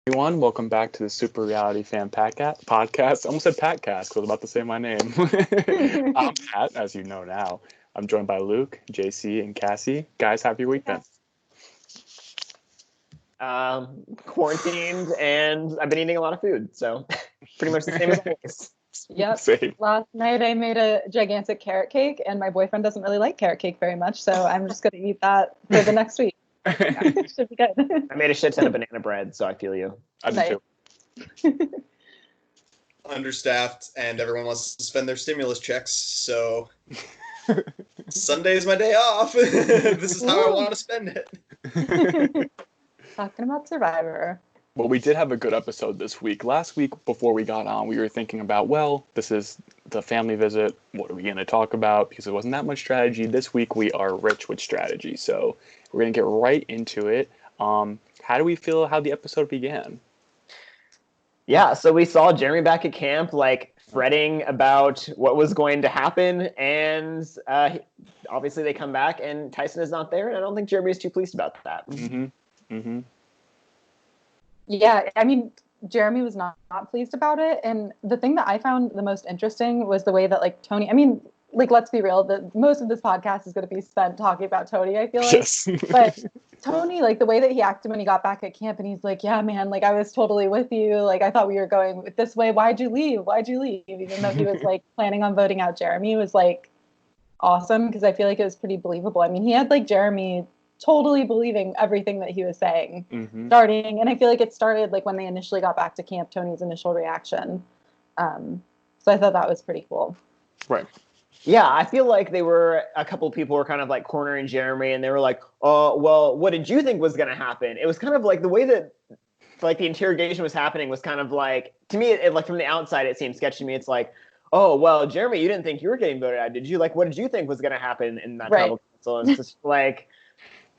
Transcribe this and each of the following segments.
everyone. Welcome back to the Super Reality Fan Podcast. I almost said Patcast because I was about to say my name. I'm Pat, as you know now. I'm joined by Luke, JC, and Kassie. Guys, have your week been? Quarantined, and I've been eating a lot of food, so pretty much the same as always. Yep. Same. Last night I made a gigantic carrot cake, and my boyfriend doesn't really like carrot cake very much, so I'm just going to eat that for the next week. Should be good. I made a shit ton of banana bread, so I feel you. I did too. Understaffed, and everyone wants to spend their stimulus checks, so Sunday is my day off. This is how I want to spend it. Talking about Survivor. Well, we did have a good episode this week. Last week, before we got on, we were thinking about, well, this is the family visit. What are we going to talk about? Because there wasn't that much strategy. This week, we are rich with strategy. So we're going to get right into it. How do we feel how the episode began? Yeah, so we saw Jeremy back at camp, like, fretting about what was going to happen, and obviously they come back, and Tyson is not there, and I don't think Jeremy is too pleased about that. Mm-hmm. Mm-hmm. Yeah, I mean, Jeremy was not pleased about it, and the thing that I found the most interesting was the way that, like, Tony, I mean, like, let's be real, most of this podcast is going to be spent talking about Tony, I feel like. Yes. But Tony, like, the way that he acted when he got back at camp, and he's like, yeah, man, like, I was totally with you. Like, I thought we were going this way. Why'd you leave? Even though he was, like, planning on voting out Jeremy, was, like, awesome, because I feel like it was pretty believable. I mean, he had, like, Jeremy totally believing everything that he was saying, starting. And I feel like it started, like, when they initially got back to camp, Tony's initial reaction. So I thought that was pretty cool. Right. Yeah, I feel like a couple of people were kind of like cornering Jeremy, and they were like, oh, well, what did you think was going to happen? It was kind of like the way that, like, the interrogation was happening was kind of like, to me, it, like, from the outside, it seemed sketchy to me. It's like, oh, well, Jeremy, you didn't think you were getting voted out, did you? Like, what did you think was going to happen in that tribal council? And it's just like,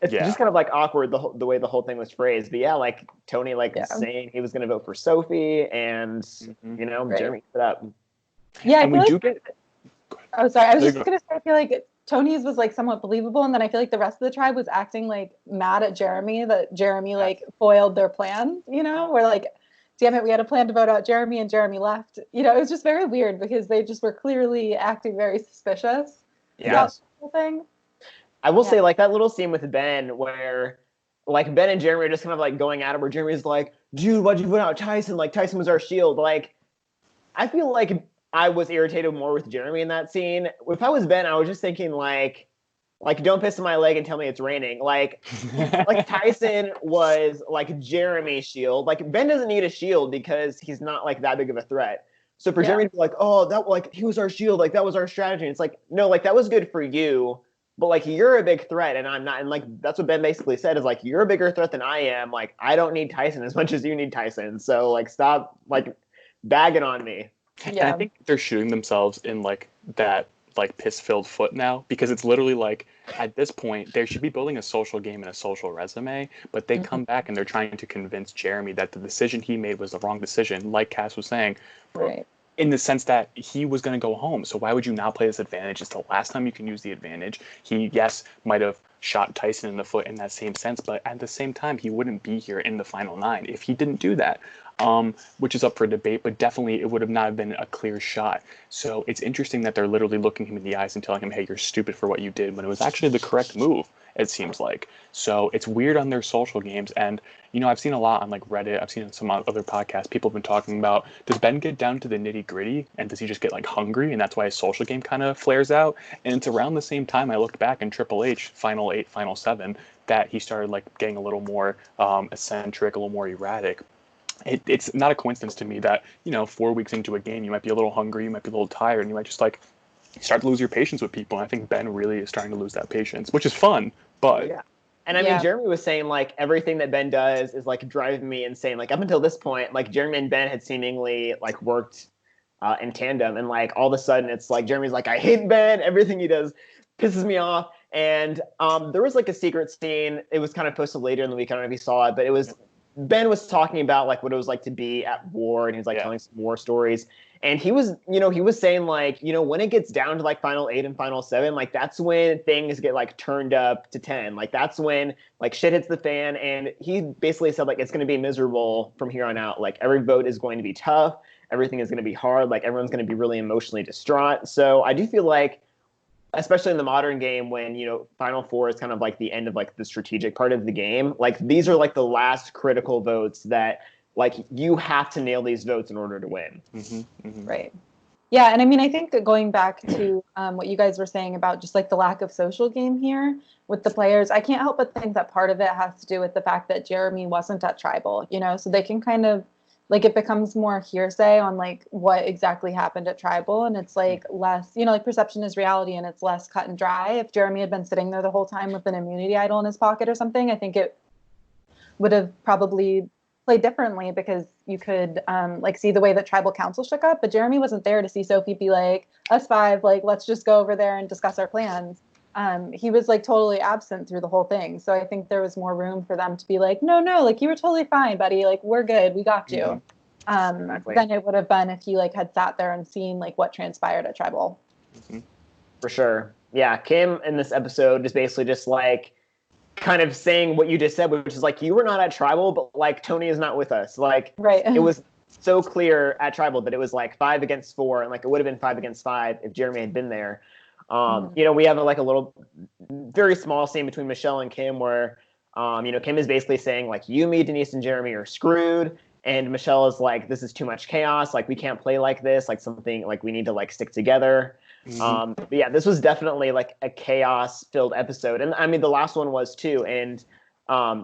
it's just kind of like awkward the way the whole thing was phrased. But yeah, like Tony, saying he was going to vote for Sophie, and Jeremy put up. Yeah, and we do get. Oh, sorry. I was just going to say, I feel like Tony's was, like, somewhat believable, and then I feel like the rest of the tribe was acting, like, mad at Jeremy, that Jeremy, like, foiled their plans, where, like, damn it, we had a plan to vote out Jeremy, and Jeremy left. It was just very weird, because they just were clearly acting very suspicious about the whole thing. I will say, like, that little scene with Ben where, like, Ben and Jeremy are just kind of, like, going at it, where Jeremy's like, dude, why'd you vote out Tyson? Like, Tyson was our shield. Like, I feel like I was irritated more with Jeremy in that scene. If I was Ben, I was just thinking, like, don't piss on my leg and tell me it's raining. Like Tyson was, like, Jeremy's shield. Like, Ben doesn't need a shield because he's not, like, that big of a threat. So for Jeremy to be like, oh, that, like, he was our shield. Like, that was our strategy. It's like, no, like, that was good for you. But, like, you're a big threat, and I'm not. And, like, that's what Ben basically said is, like, you're a bigger threat than I am. Like, I don't need Tyson as much as you need Tyson. So, like, stop, like, bagging on me. Yeah. And I think they're shooting themselves in, like, that, like, piss-filled foot now, because it's literally, like, at this point, they should be building a social game and a social resume, but they come back and they're trying to convince Jeremy that the decision he made was the wrong decision, like Cass was saying. Right. In the sense that he was going to go home. So why would you now play this advantage? It's the last time you can use the advantage. He, yes, might have shot Tyson in the foot in that same sense, but at the same time, he wouldn't be here in the final 9 if he didn't do that, which is up for debate, but definitely it would have not been a clear shot. So it's interesting that they're literally looking him in the eyes and telling him, hey, you're stupid for what you did, when it was actually the correct move, it seems like. So it's weird on their social games. And, I've seen a lot on, like, Reddit. I've seen some other podcasts. People have been talking about, does Ben get down to the nitty gritty? And does he just get, like, hungry? And that's why his social game kind of flares out. And it's around the same time I looked back in Triple H, Final 8, Final 7, that he started, like, getting a little more eccentric, a little more erratic. It's not a coincidence to me that, 4 weeks into a game, you might be a little hungry, you might be a little tired, and you might just, like, start to lose your patience with people. And I think Ben really is starting to lose that patience, which is fun, but... Yeah. And I mean, Jeremy was saying, like, everything that Ben does is, like, driving me insane. Like, up until this point, like, Jeremy and Ben had seemingly, like, worked in tandem. And, like, all of a sudden, it's like, Jeremy's like, I hate Ben. Everything he does pisses me off. And there was, like, a secret scene. It was kind of posted later in the week. I don't know if you saw it, but it was Ben was talking about like what it was like to be at war, and he was like telling some war stories. And he was saying like, when it gets down to like final 8 and final 7, like that's when things get like turned up to 10. Like that's when like shit hits the fan. And he basically said like it's going to be miserable from here on out. Like every vote is going to be tough. Everything is going to be hard. Like everyone's going to be really emotionally distraught. So I do feel like, especially in the modern game, when Final Four is kind of like the end of like the strategic part of the game, like these are like the last critical votes that like you have to nail these votes in order to win. Right. Yeah, and I mean, I think going back to what you guys were saying about just like the lack of social game here with the players, I can't help but think that part of it has to do with the fact that Jeremy wasn't at Tribal, so they can kind of like it becomes more hearsay on like what exactly happened at Tribal, and it's like less, like perception is reality, and it's less cut and dry. If Jeremy had been sitting there the whole time with an immunity idol in his pocket or something, I think it would have probably played differently, because you could like see the way that Tribal Council shook up, but Jeremy wasn't there to see Sophie be like, us 5, like let's just go over there and discuss our plans. He was like totally absent through the whole thing. So I think there was more room for them to be like, no, like you were totally fine, buddy. Like we're good. We got you. Exactly. Than it would have been if he like had sat there and seen like what transpired at Tribal. For sure. Yeah. Kim in this episode is basically just like kind of saying what you just said, which is like, you were not at Tribal, but like Tony is not with us. Like right. It was so clear at Tribal that it was like 5 against 4, and like it would have been 5 against 5 if Jeremy had been there. We have like a little very small scene between Michelle and Kim where Kim is basically saying like, you, me, Denise, and Jeremy are screwed, and Michelle is like, this is too much chaos, like we can't play like this, like something like we need to like stick together. But yeah, this was definitely like a chaos filled episode, and I mean the last one was too. And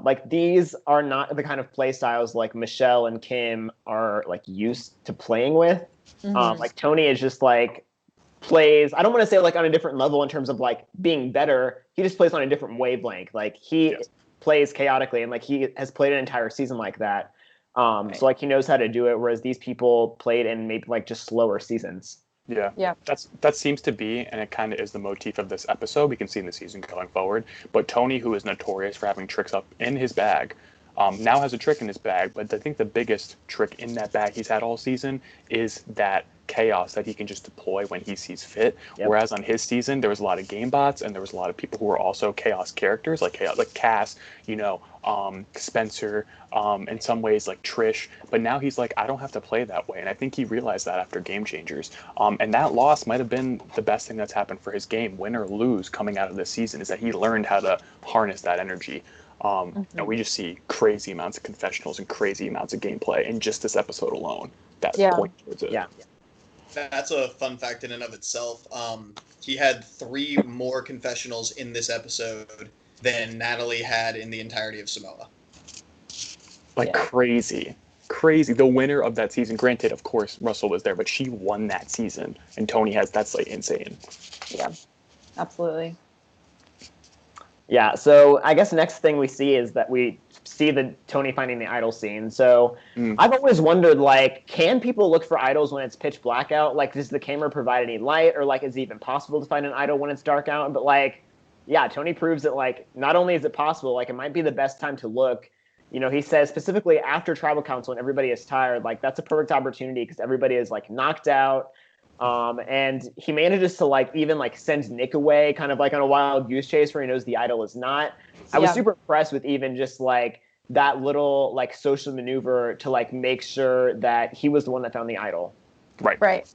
like these are not the kind of play styles like Michelle and Kim are like used to playing with. Like Tony is just like plays, I don't want to say like on a different level in terms of like being better, he just plays on a different wavelength. Like he plays chaotically, and like he has played an entire season like that. So like he knows how to do it, whereas these people played in maybe like just slower seasons. Yeah. That seems to be, and it kind of is the motif of this episode. We can see in the season going forward. But Tony, who is notorious for having tricks up in his bag, now has a trick in his bag. But I think the biggest trick in that bag he's had all season is that chaos that he can just deploy when he sees fit. Whereas on his season, there was a lot of game bots, and there was a lot of people who were also chaos characters, like Cass, Spencer, in some ways like Trish. But now he's like, I don't have to play that way, and I think he realized that after Game Changers. And that loss might have been the best thing that's happened for his game, win or lose, coming out of this season, is that he learned how to harness that energy. And we just see crazy amounts of confessionals and crazy amounts of gameplay in just this episode alone. That point towards it. Yeah. That's a fun fact in and of itself. He had 3 more confessionals in this episode than Natalie had in the entirety of Samoa. Crazy. The winner of that season, granted, of course, Russell was there, but she won that season, and Tony has, that's like insane. Yeah, absolutely. Yeah, so I guess next thing we see is that we see the Tony finding the idol scene. So I've always wondered, like, can people look for idols when it's pitch black out? Like, does the camera provide any light? Or, like, is it even possible to find an idol when it's dark out? But, like, yeah, Tony proves that, like, not only is it possible, like, it might be the best time to look. He says specifically after Tribal Council and everybody is tired, like, that's a perfect opportunity because everybody is, like, knocked out. And he manages to like even like send Nick away kind of like on a wild goose chase where he knows the idol is not. I was super impressed with even just like that little like social maneuver to like make sure that he was the one that found the idol. Right.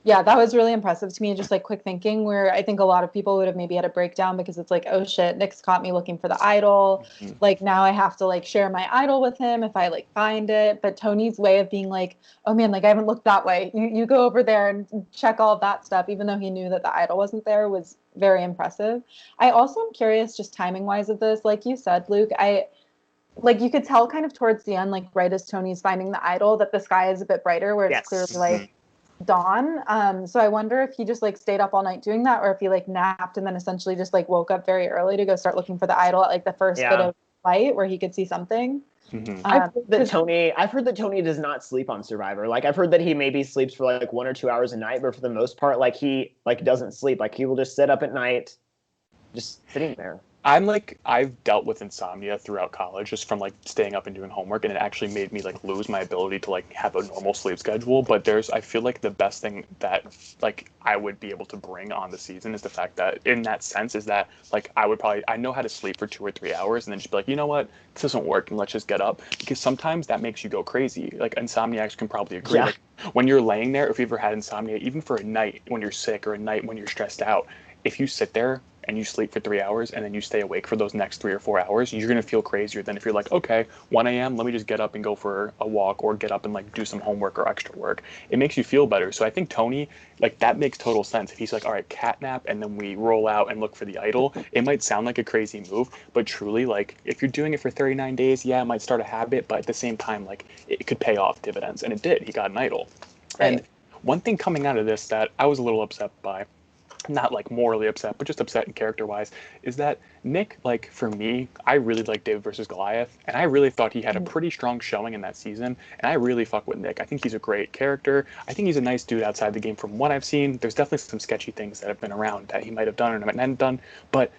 Yeah, that was really impressive to me. Just like quick thinking, where I think a lot of people would have maybe had a breakdown because it's like, oh shit, Nick's caught me looking for the idol. Like now I have to like share my idol with him if I like find it. But Tony's way of being like, oh man, like I haven't looked that way. You go over there and check all of that stuff, even though he knew that the idol wasn't there, was very impressive. I also am curious, just timing wise of this, like you said, Luke, like you could tell kind of towards the end, like right as Tony's finding the idol, that the sky is a bit brighter, where it's clearly like dawn. So I wonder if he just like stayed up all night doing that, or if he like napped and then essentially just like woke up very early to go start looking for the idol at like the first bit of light where he could see something. I've heard that Tony does not sleep on Survivor. Like I've heard that he maybe sleeps for like 1 or 2 hours a night, but for the most part, like he like doesn't sleep. Like he will just sit up at night, just sitting there. I've dealt with insomnia throughout college just from like staying up and doing homework, and it actually made me like lose my ability to like have a normal sleep schedule. But I feel like the best thing that like I would be able to bring on the season is the fact that in that sense is that like I know how to sleep for 2 or 3 hours and then just be like, you know what, this doesn't work and let's just get up, because sometimes that makes you go crazy. Like insomniacs can probably agree. Yeah. Like when you're laying there, if you've ever had insomnia, even for a night when you're sick or a night when you're stressed out, if you sit there and you sleep for 3 hours and then you stay awake for those next 3 or 4 hours, you're going to feel crazier than if you're like, okay, 1 a.m., let me just get up and go for a walk or get up and like do some homework or extra work. It makes you feel better. So I think Tony, like that makes total sense. If he's like, all right, cat nap, and then we roll out and look for the idol, it might sound like a crazy move, but truly, like if you're doing it for 39 days, yeah, it might start a habit, but at the same time, like it could pay off dividends. And it did. He got an idol. Right. And one thing coming out of this that I was a little upset by, not like morally upset, but just upset in character wise, is that Nick, like for me, I really like David versus Goliath, and I really thought he had a pretty strong showing in that season, and I really fuck with Nick. I think he's a great character. I think he's a nice dude outside the game from what I've seen. There's definitely some sketchy things that have been around that he might have done or might not have done, but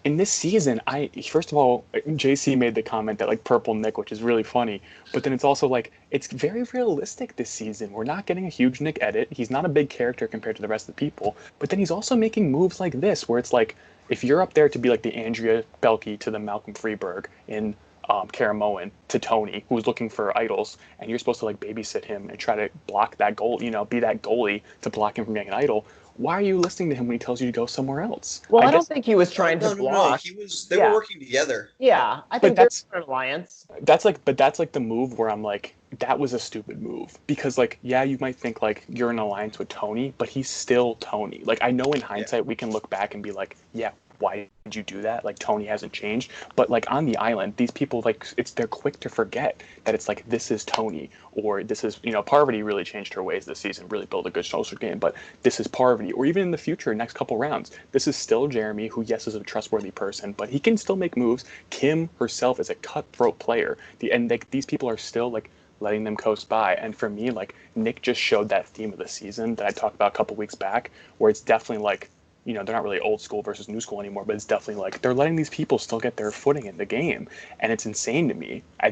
in this season, first of all, JC made the comment that like purple Nick, which is really funny, but then it's also like it's very realistic this season. We're not getting a huge Nick edit. He's not a big character compared to the rest of the people, but then he's also making moves like this, where it's like if you're up there to be like the Andrea Belke to the Malcolm Freeberg in Karamoan to Tony, who's looking for idols, and you're supposed to like babysit him and try to block that goal, be that goalie to block him from getting an idol. Why are you listening to him when he tells you to go somewhere else? Well, I don't think he was trying to block. No. They were working together. Yeah, I think that's an alliance. That's like the move where I'm like, that was a stupid move, because like, yeah, you might think like you're in alliance with Tony, but he's still Tony. Like I know in hindsight we can look back and be like, yeah, why did you do that? Like Tony hasn't changed, but like on the island, these people like they're quick to forget that it's like this is Tony, or this is Parvati really changed her ways this season, really built a good social game, but this is Parvati, or even in the future, next couple rounds, this is still Jeremy, who yes is a trustworthy person, but he can still make moves. Kim herself is a cutthroat player, and like these people are still like letting them coast by. And for me, like Nick just showed that theme of the season that I talked about a couple weeks back, where it's definitely like, they're not really old school versus new school anymore, but it's definitely like they're letting these people still get their footing in the game. And it's insane to me. I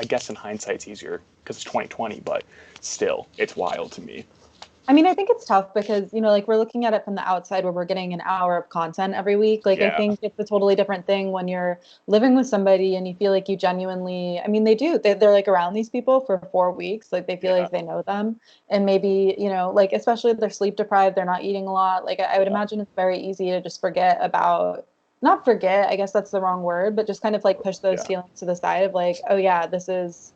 guess in hindsight it's easier because it's 2020, but still, it's wild to me. I mean, I think it's tough because, like we're looking at it from the outside where we're getting an hour of content every week. Like, yeah. I think it's a totally different thing when you're living with somebody and you feel like you genuinely, I mean, they're like around these people for 4 weeks. Like they feel like they know them, and maybe, like, especially if they're sleep deprived, they're not eating a lot. Like I would imagine it's very easy to just not forget, I guess that's the wrong word, but just kind of like push those feelings to the side of like, oh yeah, this is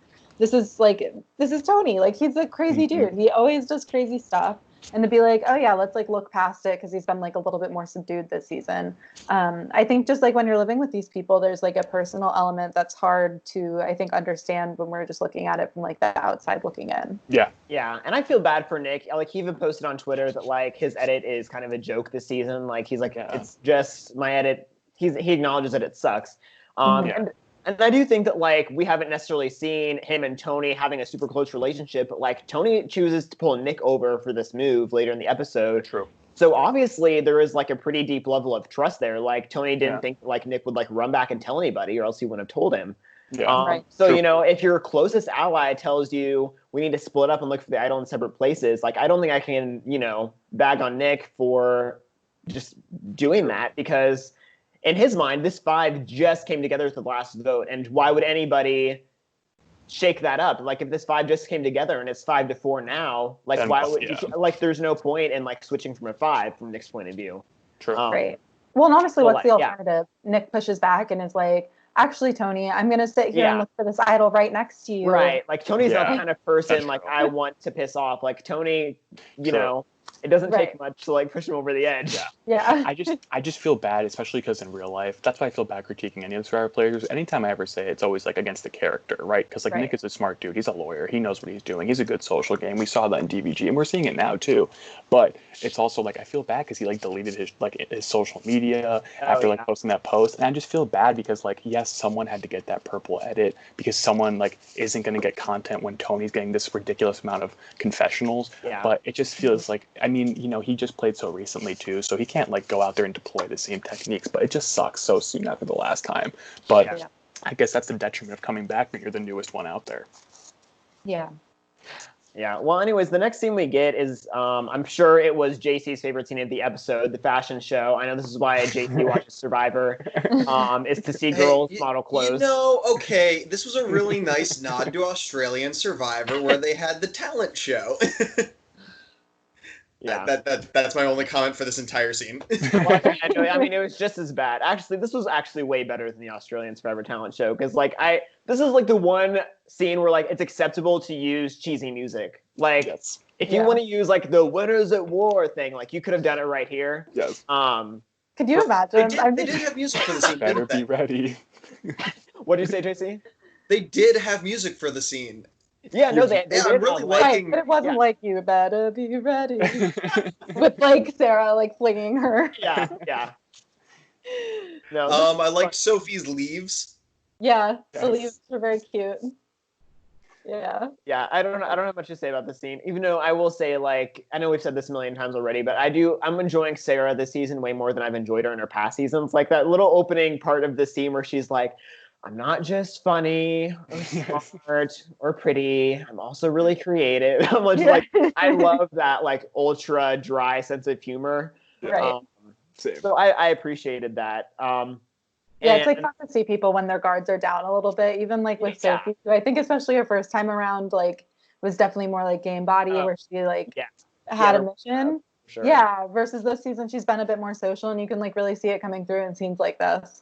Tony. Like he's a crazy dude. He always does crazy stuff. And to be like, oh yeah, let's like look past it because he's been like a little bit more subdued this season. I think just like when you're living with these people, there's like a personal element that's hard to, I think, understand when we're just looking at it from like the outside looking in. Yeah. Yeah. And I feel bad for Nick. Like he even posted on Twitter that like his edit is kind of a joke this season. Like he's like, it's just my edit. He acknowledges that it sucks. And I do think that, like, we haven't necessarily seen him and Tony having a super close relationship, but, like, Tony chooses to pull Nick over for this move later in the episode. True. So, obviously, there is, like, a pretty deep level of trust there. Like, Tony didn't think, like, Nick would, like, run back and tell anybody, or else he wouldn't have told him. Yeah. Right. So, True. If your closest ally tells you we need to split up and look for the idol in separate places, like, I don't think I can, bag on Nick for just doing that, because in his mind, this 5 just came together with the last vote. And why would anybody shake that up? Like, if this 5 just came together and it's 5-4 now, like, then why would like, there's no point in, like, switching from a 5 from Nick's point of view. True. Right. Well, and honestly, what's the alternative? Yeah. Nick pushes back and is like, actually, Tony, I'm going to sit here and look for this idol right next to you. Right. Like, Tony's not the kind of person, like, I want to piss off. Like, Tony, you know, it doesn't take much to like push him over the edge. Yeah. I just feel bad, especially because in real life, that's why I feel bad critiquing any of the Survivor players. Anytime I ever say it, it's always like against the character, right? Because like Nick is a smart dude. He's a lawyer. He knows what he's doing. He's a good social game. We saw that in DVG, and we're seeing it now too. But it's also like I feel bad because he like deleted his social media after posting that post, and I just feel bad because like yes, someone had to get that purple edit because someone like isn't going to get content when Tony's getting this ridiculous amount of confessionals. Yeah. But it just feels like mean, he just played so recently too, so he can't like go out there and deploy the same techniques, but it just sucks so soon after the last time. But I guess that's the detriment of coming back when you're the newest one out there. Yeah. Yeah. Well, anyways, the next scene we get is, I'm sure it was JC's favorite scene of the episode, the fashion show. I know this is why JC watches Survivor, is to see girls model clothes. Okay, this was a really nice nod to Australian Survivor where they had the talent show. Yeah. That's my only comment for this entire scene. I mean, it was just as bad. Actually, this was actually way better than the Australian Survivor talent show because, like, this is like the one scene where like it's acceptable to use cheesy music. Like, if you want to use like the "Winners at War" thing, like you could have done it right here. Yes. Could you imagine? They did have music for the scene. Better be ready. What did you say, JC? They did have music for the scene. Yeah, no, they did. I'm really liking. But it wasn't like "You better be ready" with like Sarah like flinging her. Yeah. No. I liked Sophie's leaves. Yeah, the leaves were very cute. Yeah. Yeah, I don't have much to say about this scene, even though I will say, like, I know we've said this a million times already, but I'm enjoying Sarah this season way more than I've enjoyed her in her past seasons. Like that little opening part of the scene where she's like, I'm not just funny or smart or pretty. I'm also really creative. I'm just like, I love that like ultra dry sense of humor. Right. So I appreciated that. It's like fun to see people when their guards are down a little bit, even like with Sophie. I think especially her first time around, like was definitely more like game body where she like had a mission. Sure. Yeah, versus this season she's been a bit more social and you can like really see it coming through in scenes like this.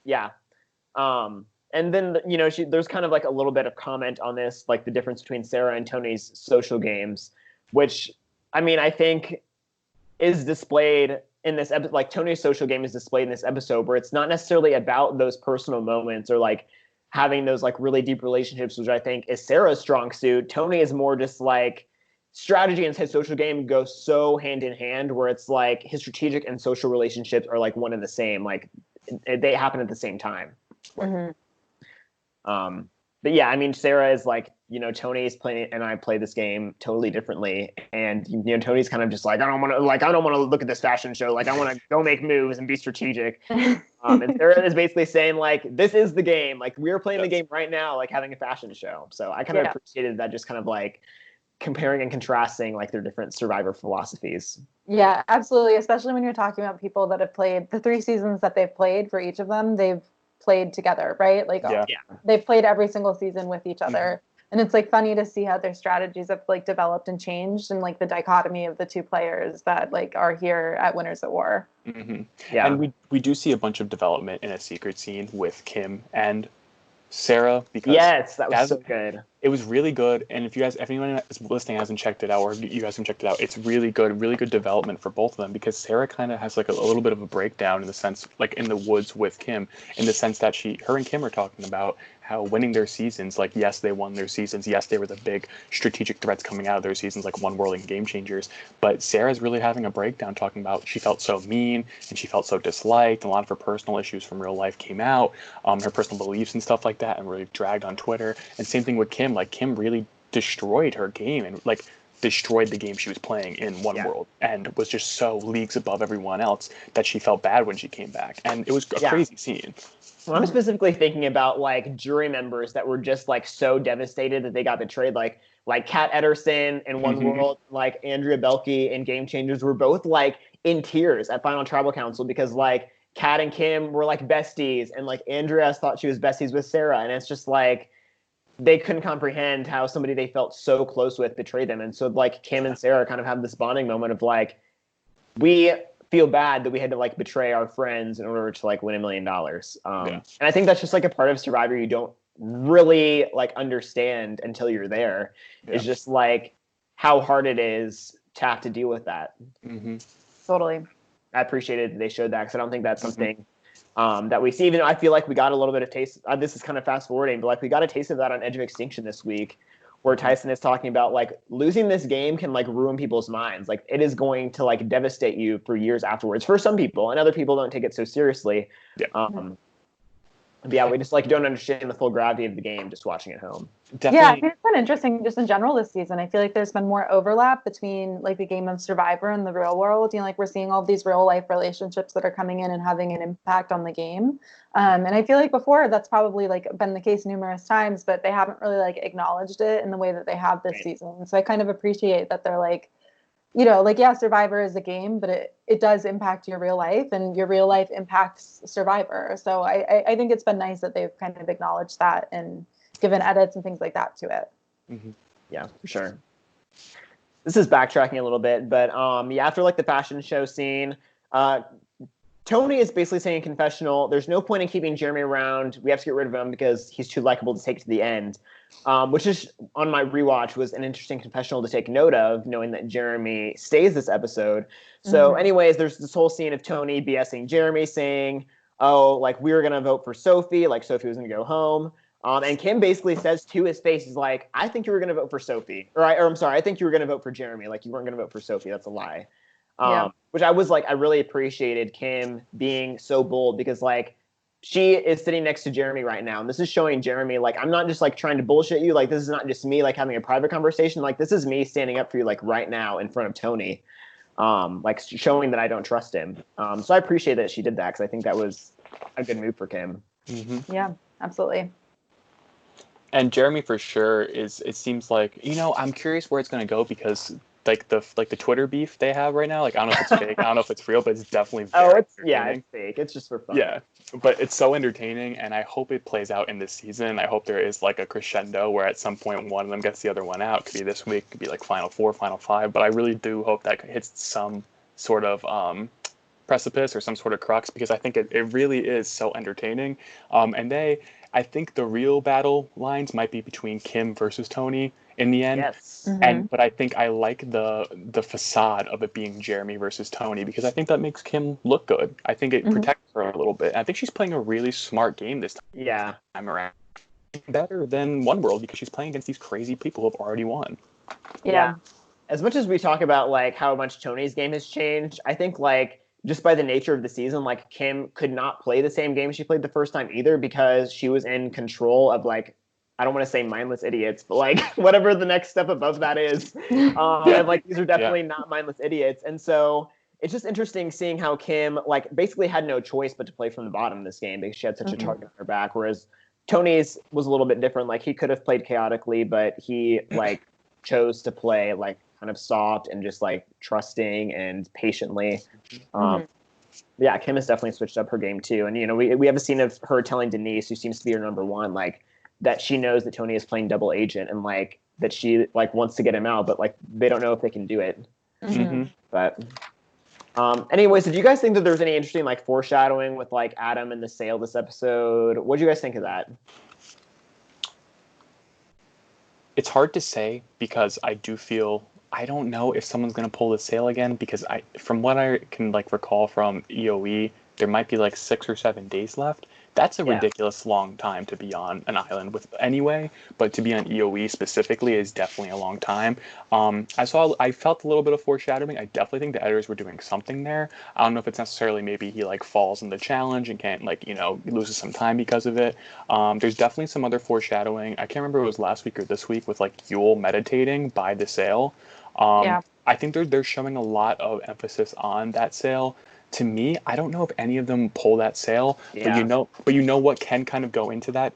Yeah. And then, there's kind of like a little bit of comment on this, like the difference between Sarah and Tony's social games, which, I mean, I think is displayed in this episode. Like Tony's social game is displayed in this episode where it's not necessarily about those personal moments or like having those like really deep relationships, which I think is Sarah's strong suit. Tony is more just like strategy and his social game go so hand in hand where it's like his strategic and social relationships are like one and the same. Like they happen at the same time. Mm-hmm. But yeah, I mean, Sarah is like, Tony's playing and I play this game totally differently. And, Tony's kind of just like, I don't want to look at this fashion show. Like, I want to go make moves and be strategic. And Sarah is basically saying like, this is the game. Like we're playing the game right now, like having a fashion show. So I kind of appreciated that, just kind of like comparing and contrasting like their different Survivor philosophies. Yeah, absolutely. Especially when you're talking about people that have played the 3 seasons that they've played for each of them, they've played together, right? Like they've played every single season with each other. And it's like funny to see how their strategies have like developed and changed and like the dichotomy of the 2 players that like are here at Winners at War. Mm-hmm. Yeah. And we do see a bunch of development in a secret scene with Kim and Sarah because that was so good. It was really good, and if anyone is listening hasn't checked it out, or you guys haven't checked it out, it's really good development for both of them because Sarah kind of has like a little bit of a breakdown in the sense, like in the woods with Kim, in the sense that her and Kim are talking about how winning their seasons, like yes, they won their seasons, yes, they were the big strategic threats coming out of their seasons, like One World and Game Changers, but Sarah's really having a breakdown talking about she felt so mean and she felt so disliked, and a lot of her personal issues from real life came out, her personal beliefs and stuff like that, and really dragged on Twitter. And same thing with Kim, like Kim really destroyed her game and like destroyed the game she was playing in One World and was just so leagues above everyone else that she felt bad when she came back, and it was a crazy scene. Well, I'm specifically thinking about like jury members that were just like so devastated that they got betrayed, like Kat Ederson in One World, like Andrea Belke in Game Changers were both like in tears at Final Tribal Council because like Kat and Kim were like besties and like Andrea thought she was besties with Sarah, and it's just like they couldn't comprehend how somebody they felt so close with betrayed them. And so like Kim and Sarah kind of have this bonding moment of like, we feel bad that we had to like betray our friends in order to like win $1 million. And I think that's just like a part of Survivor you don't really like understand until you're there. It's just like how hard it is to have to deal with that. Totally. I appreciated that they showed that because I don't think that's something that we see. Even though I feel like we got a little bit of taste. This is kind of fast forwarding, but like we got a taste of that on Edge of Extinction this week, where Tyson is talking about like losing this game can like ruin people's minds. Like it is going to like devastate you for years afterwards for some people, and other people don't take it so seriously. But yeah, we just like don't understand the full gravity of the game just watching at home. Definitely. Yeah, I think it's been interesting just in general this season. I feel like there's been more overlap between like the game of Survivor and the real world. You know, like we're seeing all these real life relationships that are coming in and having an impact on the game. And I feel like before that's probably like been the case numerous times, but they haven't really like acknowledged it in the way that they have this season. So I kind of appreciate that they're like, you know, like, yeah, Survivor is a game, but it does impact your real life, and your real life impacts Survivor. So I think it's been nice that they've kind of acknowledged that and given edits and things like that to it. Mm-hmm. Yeah, for sure. This is backtracking a little bit, but yeah, after like the fashion show scene, Tony is basically saying in confessional, there's no point in keeping Jeremy around. We have to get rid of him because he's too likable to take to the end. Which is, on my rewatch, was an interesting confessional to take note of, knowing that Jeremy stays this episode. So anyways, there's this whole scene of Tony BSing Jeremy, saying, oh, like, we were going to vote for Sophie, like Sophie was going to go home. And Kim basically says to his face, he's like, I think you were going to vote for Sophie. Or I'm sorry, I think you were going to vote for Jeremy. Like, you weren't going to vote for Sophie. That's a lie. Which I was like, I really appreciated Kim being so bold, because like she is sitting next to Jeremy right now. And this is showing Jeremy, like, I'm not just like trying to bullshit you. Like, this is not just me like having a private conversation. Like, this is me standing up for you, like right now in front of Tony, like showing that I don't trust him. So I appreciate that she did that, because I think that was a good move for Kim. Mm-hmm. Yeah, absolutely. And Jeremy for sure is, it seems like, you know, I'm curious where it's going to go, because like the Twitter beef they have right now, like I don't know if it's fake, I don't know if it's real, but it's definitely very it's fake. It's just for fun. Yeah, but it's so entertaining, and I hope it plays out in this season. I hope there is like a crescendo where at some point one of them gets the other one out. Could be this week, could be like Final 4, Final 5, but I really do hope that hits some sort of precipice or some sort of crux, because I think it really is so entertaining. And I think the real battle lines might be between Kim versus Tony in the end. Yes. But I think I like the facade of it being Jeremy versus Tony, because I think that makes Kim look good. I think it protects her a little bit. I think she's playing a really smart game this time around. Better than One World, because she's playing against these crazy people who have already won. Yeah. As much as we talk about like how much Tony's game has changed, I think like just by the nature of the season, like Kim could not play the same game she played the first time either, because she was in control of like, I don't want to say mindless idiots, but like whatever the next step above that is. And like, these are definitely not mindless idiots. And so it's just interesting seeing how Kim like basically had no choice but to play from the bottom in this game, because she had such a target on her back. Whereas Tony's was a little bit different. Like, he could have played chaotically, but he like chose to play like kind of soft and just like trusting and patiently. Yeah, Kim has definitely switched up her game too. And, you know, we have a scene of her telling Denise, who seems to be her number one, like, that she knows that Tony is playing double agent, and like that she like wants to get him out, but like they don't know if they can do it. But anyways, did you guys think that there was any interesting like foreshadowing with like Adam and the sale this episode? What do you guys think of that? It's hard to say, because I don't know if someone's going to pull the sale again, because from what I can like recall from EOE, there might be like 6 or 7 days left. That's a ridiculous long time to be on an island with anyway, but to be on EOE specifically is definitely a long time. I felt a little bit of foreshadowing. I definitely think the editors were doing something there. I don't know if it's necessarily maybe he like falls in the challenge and can't like, you know, loses some time because of it. There's definitely some other foreshadowing. I can't remember if it was last week or this week with like Yule meditating by the sale. I think they're showing a lot of emphasis on that sale. To me, I don't know if any of them pull that sale, but you know what can kind of go into that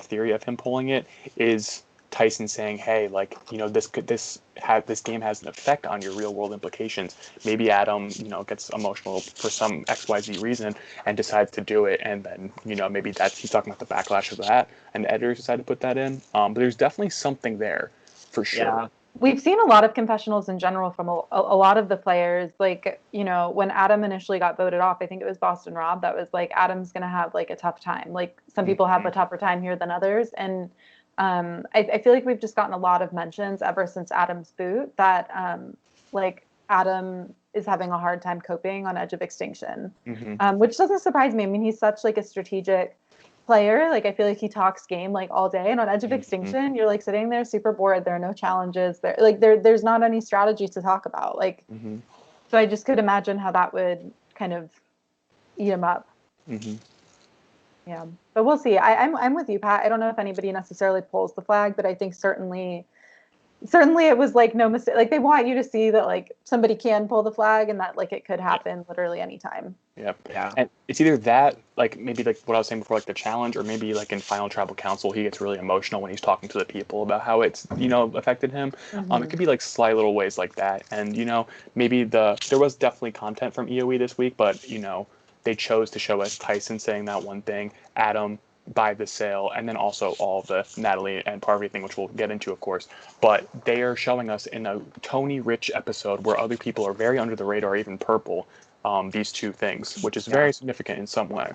theory of him pulling it is Tyson saying, hey, like, you know, this game has an effect on your real world implications. Maybe Adam, you know, gets emotional for some XYZ reason and decides to do it, and then, you know, maybe he's talking about the backlash of that, and the editors decide to put that in. But there's definitely something there for sure. Yeah. We've seen a lot of confessionals in general from a lot of the players. Like, you know, when Adam initially got voted off, I think it was Boston Rob that was like, Adam's going to have like a tough time. Like, some people have a tougher time here than others. And I feel like we've just gotten a lot of mentions ever since Adam's boot that like Adam is having a hard time coping on Edge of Extinction, which doesn't surprise me. I mean, he's such like a strategic player. Like, I feel like he talks game like all day, and on Edge of Extinction you're like sitting there super bored. There are no challenges there, like there's not any strategy to talk about, like so I just could imagine how that would kind of eat him up. Yeah, but we'll see. I'm with you, Pat. I don't know if anybody necessarily pulls the flag, but I think certainly it was like no mistake. Like they want you to see that like somebody can pull the flag and that like it could happen literally anytime. Yep. Yeah. And it's either that, like maybe like what I was saying before, like the challenge, or maybe like in Final Tribal Council, he gets really emotional when he's talking to the people about how it's, affected him. It could be like sly little ways like that. And, maybe there was definitely content from EOE this week, but, they chose to show us Tyson saying that one thing, Adam by the sale, and then also all of the Natalie and Parvati thing, which we'll get into, of course. But they are showing us in a Tony Rich episode where other people are very under the radar, even purple, these two things, which is very significant in some way.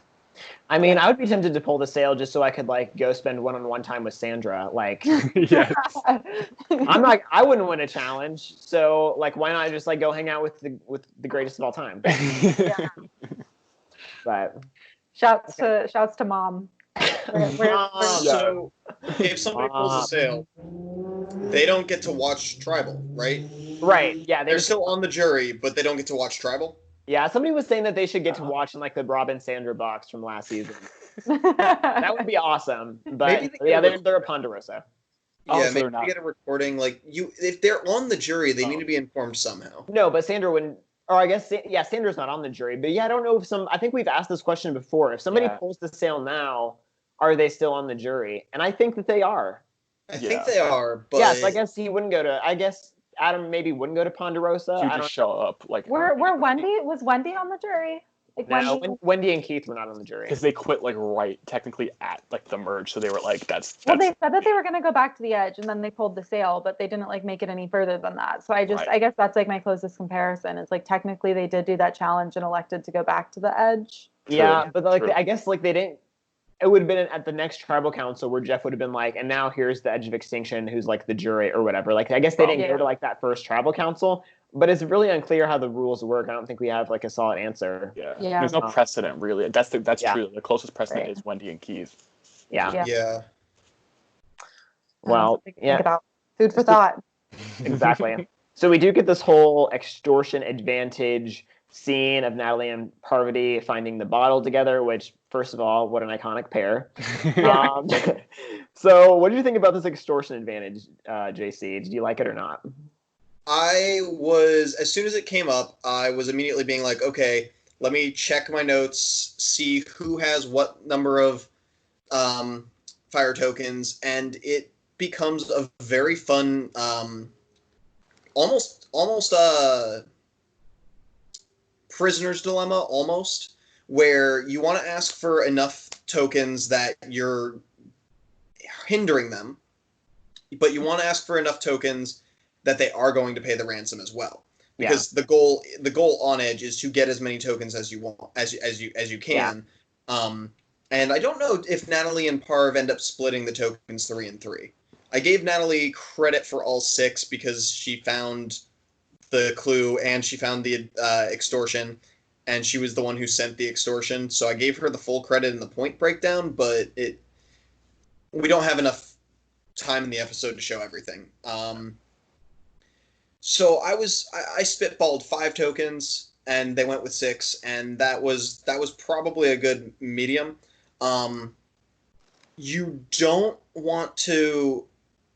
I mean, I would be tempted to pull the sale just so I could like go spend one-on-one time with Sandra. Like, Yes. I wouldn't win a challenge, so like, why not just like go hang out with the greatest of all time? Yeah. But Shouts to mom. So if somebody pulls a sale, they don't get to watch Tribal, right? Right. Yeah. They're still on the jury, but they don't get to watch Tribal. Yeah. Somebody was saying that they should get to watch in like the Robin Sandra box from last season. That would be awesome. But they're a Ponderosa. Yeah, maybe they get a recording. Like if they're on the jury, they need to be informed somehow. No, but Sandra wouldn't. Or I guess, yeah, Sandra's not on the jury. But yeah, I don't know if I think we've asked this question before. If somebody pulls the sale now, are they still on the jury? And I think that they are. I think they are, but... Yes, I guess he wouldn't go to... I guess Adam maybe wouldn't go to Ponderosa. He would just show up. Like, was Wendy on the jury? Like no, Wendy and Keith were not on the jury. Because they quit, like, right, technically at, like, the merge. So they were like, that's... Well, they said that they were going to go back to the Edge, and then they pulled the sale, but they didn't, like, make it any further than that. So I guess that's, like, my closest comparison. It's, like, technically they did do that challenge and elected to go back to the Edge. Yeah, but, like, I guess, like, they didn't... It would have been at the next tribal council where Jeff would have been like, and now here's the Edge of Extinction, who's, like, the jury or whatever. Like, I guess they didn't go to, like, that first tribal council. But it's really unclear how the rules work. I don't think we have like a solid answer. Yeah. There's no precedent really. That's true. The closest precedent is Wendy and Keith. Yeah. Well, think about food for thought. Exactly. So we do get this whole extortion advantage scene of Natalie and Parvati finding the bottle together, which, first of all, what an iconic pair. So what did you think about this extortion advantage, JC? Did you like it or not? As soon as it came up, I was immediately being like, okay, let me check my notes, see who has what number of fire tokens, and it becomes a very fun, almost prisoner's dilemma, almost, where you want to ask for enough tokens that you're hindering them, but you want to ask for enough tokens that they are going to pay the ransom as well, because the goal on Edge is to get as many tokens as you want, as you can. And I don't know if Natalie and Parv end up splitting the tokens 3 and 3. I gave Natalie credit for all 6 because she found the clue and she found the extortion, and she was the one who sent the extortion. So I gave her the full credit in the point breakdown, but we don't have enough time in the episode to show everything. So I spitballed 5 tokens, and they went with 6, and that was probably a good medium. You don't want to,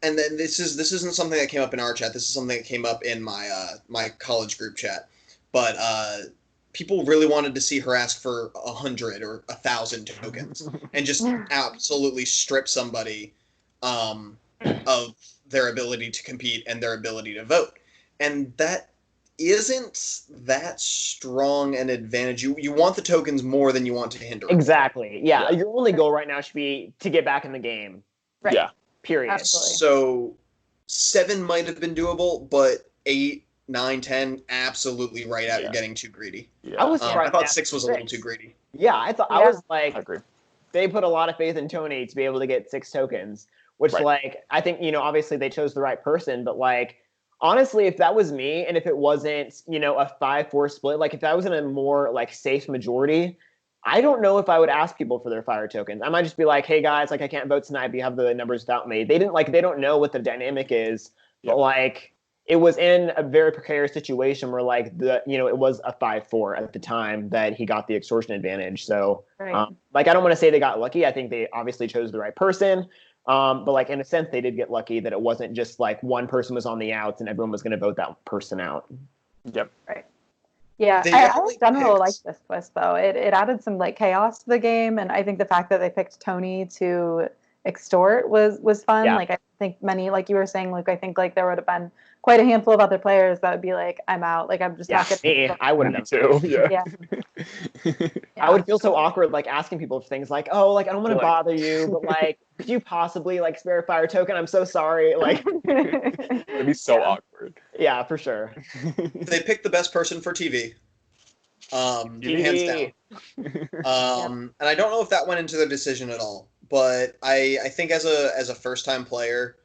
and then this isn't something that came up in our chat. This is something that came up in my my college group chat. But people really wanted to see her ask for 100 or 1,000 tokens and just absolutely strip somebody of their ability to compete and their ability to vote. And that isn't that strong an advantage. You want the tokens more than you want to hinder. Exactly. Yeah. Your only goal right now should be to get back in the game. Right. Yeah. Period. Absolutely. So 7 might have been doable, but 8, 9, 10, absolutely right out. You're getting too greedy. Yeah. I thought 6 was a little too greedy. Yeah, I was like, I agree. They put a lot of faith in Tony to be able to get 6 tokens, which like, I think, obviously they chose the right person, but like, honestly, if that was me, and if it wasn't, a 5-4 split, like if that was in a more like safe majority, I don't know if I would ask people for their fire tokens. I might just be like, hey guys, like I can't vote tonight, but you have the numbers without me. They don't know what the dynamic is, but like it was in a very precarious situation where like it was a 5-4 at the time that he got the extortion advantage. So like I don't want to say they got lucky. I think they obviously chose the right person. But like in a sense, they did get lucky that it wasn't just like one person was on the outs and everyone was going to vote that person out. Yep. Right. Yeah, I in general like this twist though. It added some like chaos to the game, and I think the fact that they picked Tony to extort was fun. Yeah. Like I think many, like you were saying, Luke, I think like there would have been quite a handful of other players that would be like, I'm out. Like I'm just not getting I would have too. Yeah. I would feel so awkward like asking people for things like, oh, like I don't want to bother you, but like could you possibly like spare a fire token? I'm so sorry. Like it'd be so awkward. Yeah, for sure. They picked the best person for TV. Hands down. And I don't know if that went into the decision at all, but I think as a first-time player,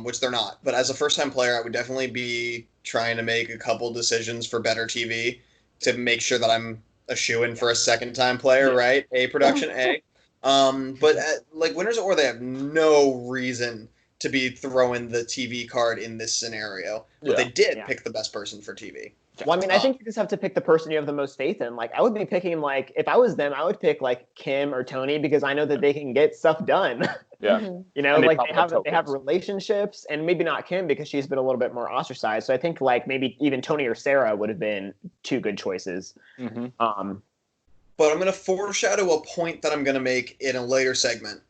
which they're not, but as a first-time player, I would definitely be trying to make a couple decisions for better TV to make sure that I'm a shoo-in for a second-time player, right? A production A. But like Winners or they have no reason to be throwing the TV card in this scenario, but they did pick the best person for TV. Well, I mean, I think you just have to pick the person you have the most faith in. Like, I would be picking, like, if I was them, I would pick, like, Kim or Tony because I know that they can get stuff done. Yeah. You know, like, they have relationships, and maybe not Kim because she's been a little bit more ostracized. So I think, like, maybe even Tony or Sarah would have been two good choices. Mm-hmm. But I'm going to foreshadow a point that I'm going to make in a later segment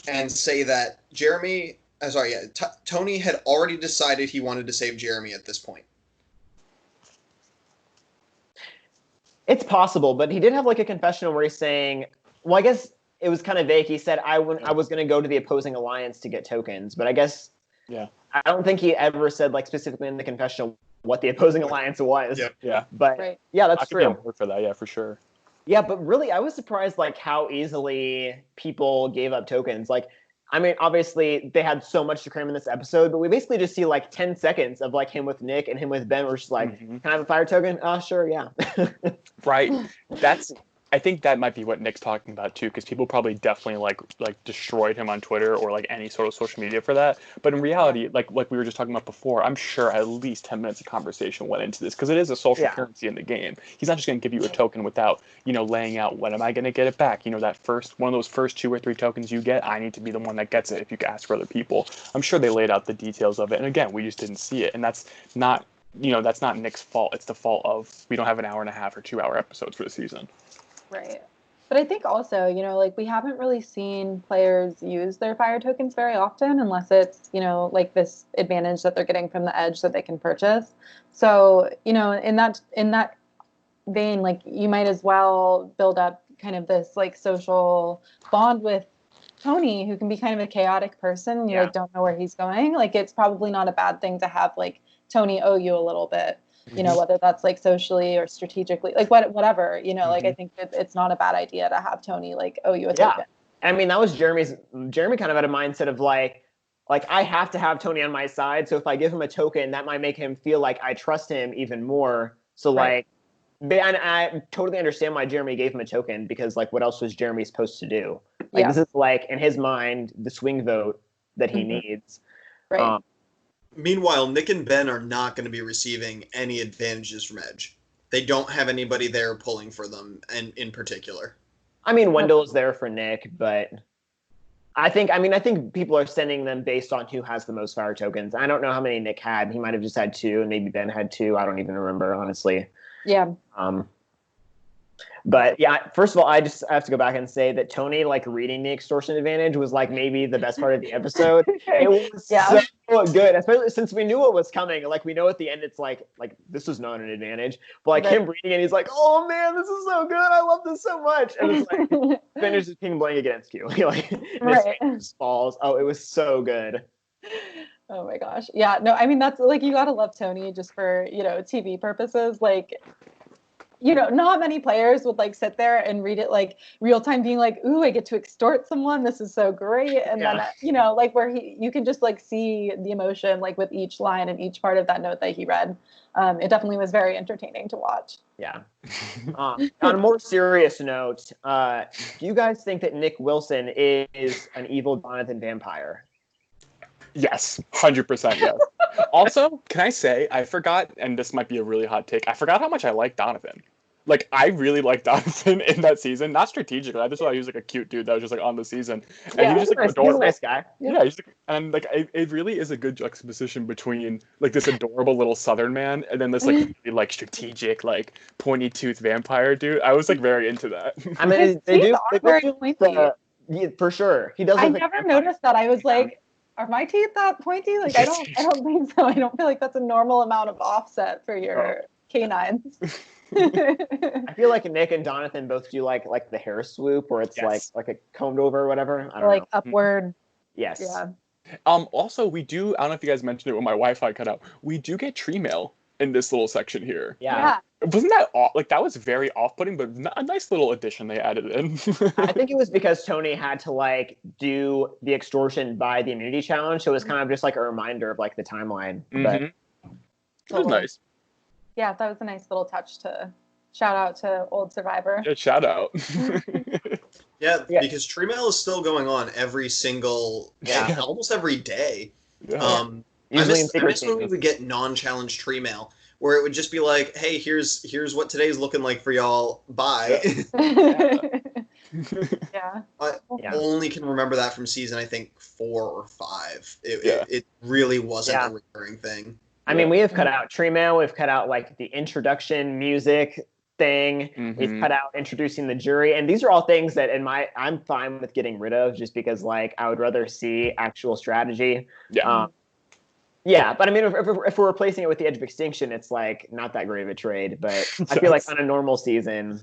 and say that Tony had already decided he wanted to save Jeremy at this point. It's possible, but he did have like a confessional where he's saying, well, I guess it was kind of vague. He said, I was going to go to the opposing alliance to get tokens, but I guess I don't think he ever said like specifically in the confessional what the opposing alliance was. Yeah. But yeah, that's true. For that, yeah, for sure. Yeah, but really, I was surprised like how easily people gave up tokens. Like, I mean, obviously they had so much to cram in this episode, but we basically just see like 10 seconds of like him with Nick and him with Ben. We're just like, can I have a fire token? Sure, yeah. Right. I think that might be what Nick's talking about too, because people probably definitely like destroyed him on Twitter or like any sort of social media for that. But in reality, like we were just talking about before, I'm sure at least 10 minutes of conversation went into this because it is a social currency in the game. He's not just going to give you a token without, laying out when am I going to get it back? That one of those first 2 or 3 tokens you get, I need to be the one that gets it if you ask for other people. I'm sure they laid out the details of it. And again, we just didn't see it. And that's not Nick's fault. It's the fault of we don't have an hour and a half or 2 hour episodes for the season. Right. But I think also, like we haven't really seen players use their fire tokens very often unless it's, like this advantage that they're getting from the edge that they can purchase. So, in that vein, like you might as well build up kind of this like social bond with Tony, who can be kind of a chaotic person. You like don't know where he's going. Like it's probably not a bad thing to have like Tony owe you a little bit. Whether that's like socially or strategically, like whatever, like I think it's not a bad idea to have Tony like owe you a token. I mean, that was Jeremy kind of had a mindset of like I have to have Tony on my side. So if I give him a token, that might make him feel like I trust him even more. So and I totally understand why Jeremy gave him a token because like what else was Jeremy supposed to do? Like this is like in his mind, the swing vote that he needs. Right. Meanwhile, Nick and Ben are not going to be receiving any advantages from Edge. They don't have anybody there pulling for them, and in particular. I mean, Wendell is there for Nick, but I think people are sending them based on who has the most fire tokens. I don't know how many Nick had. He might have just had 2, and maybe Ben had 2. I don't even remember, honestly. Yeah. But yeah, first of all, I have to go back and say that Tony, like reading the extortion advantage was like maybe the best part of the episode. It was so good, especially since we knew what was coming. Like we know at the end, it's like this was not an advantage, but like him reading it, he's like, oh man, this is so good. I love this so much. And it's like finishes King Blank against you. Like his face falls. Oh, it was so good. Oh my gosh. Yeah, no, I mean that's like you gotta love Tony just for, TV purposes. Like not many players would like sit there and read it like real time being like, ooh, I get to extort someone. This is so great. And then, like where you can just like see the emotion like with each line and each part of that note that he read. It definitely was very entertaining to watch. Yeah. On a more serious note, do you guys think that Nick Wilson is an evil Jonathan vampire? Yes, 100% yes. Also, can I say, I forgot, and this might be a really hot take, I forgot how much I like Donovan. Like, I really liked Donovan in that season. Not strategically. I just thought he was like a cute dude that was just like on the season. And he was just like he's adorable. a nice guy. Yeah, he's like, and like it really is a good juxtaposition between like this adorable little Southern man and then this like really, like strategic, like pointy tooth vampire dude. I was like very into that. I mean, they Teeth do. are They very do pointy. for sure. He does. I look like never noticed that. I was like, are my teeth that pointy? Like, I don't think so. I don't feel like that's a normal amount of offset for your canines. I feel like Nick and Jonathan both do like the hair swoop, where it's like a combed over or whatever. I don't like know. upward. Yes. Yeah. Also, we do. I don't know if you guys mentioned it when my Wi-Fi cut out. We do get tree mail in this little section here. Yeah. Wasn't that like that was very off-putting, but a nice little addition they added in. I think it was because Tony had to like do the extortion by the immunity challenge, so it was kind of just like a reminder of like the timeline. But It was nice. Yeah, that was a nice little touch to shout out to old Survivor. Yeah, shout out. Yeah, because tree mail is still going on every single, almost every day. Yeah. usually I miss when we would get non-challenge tree mail, where it would just be like, "Hey, here's what today's looking like for y'all. Bye." Yeah. I only can remember that from season, I think 4 or 5. It really wasn't a recurring thing. I mean, we have cut out tree mail. We've cut out like the introduction music thing. We've cut out introducing the jury, and these are all things that I'm fine with getting rid of, just because like I would rather see actual strategy. Yeah, but I mean, if we're replacing it with the Edge of Extinction, it's like not that great of a trade. But I feel like on a normal season,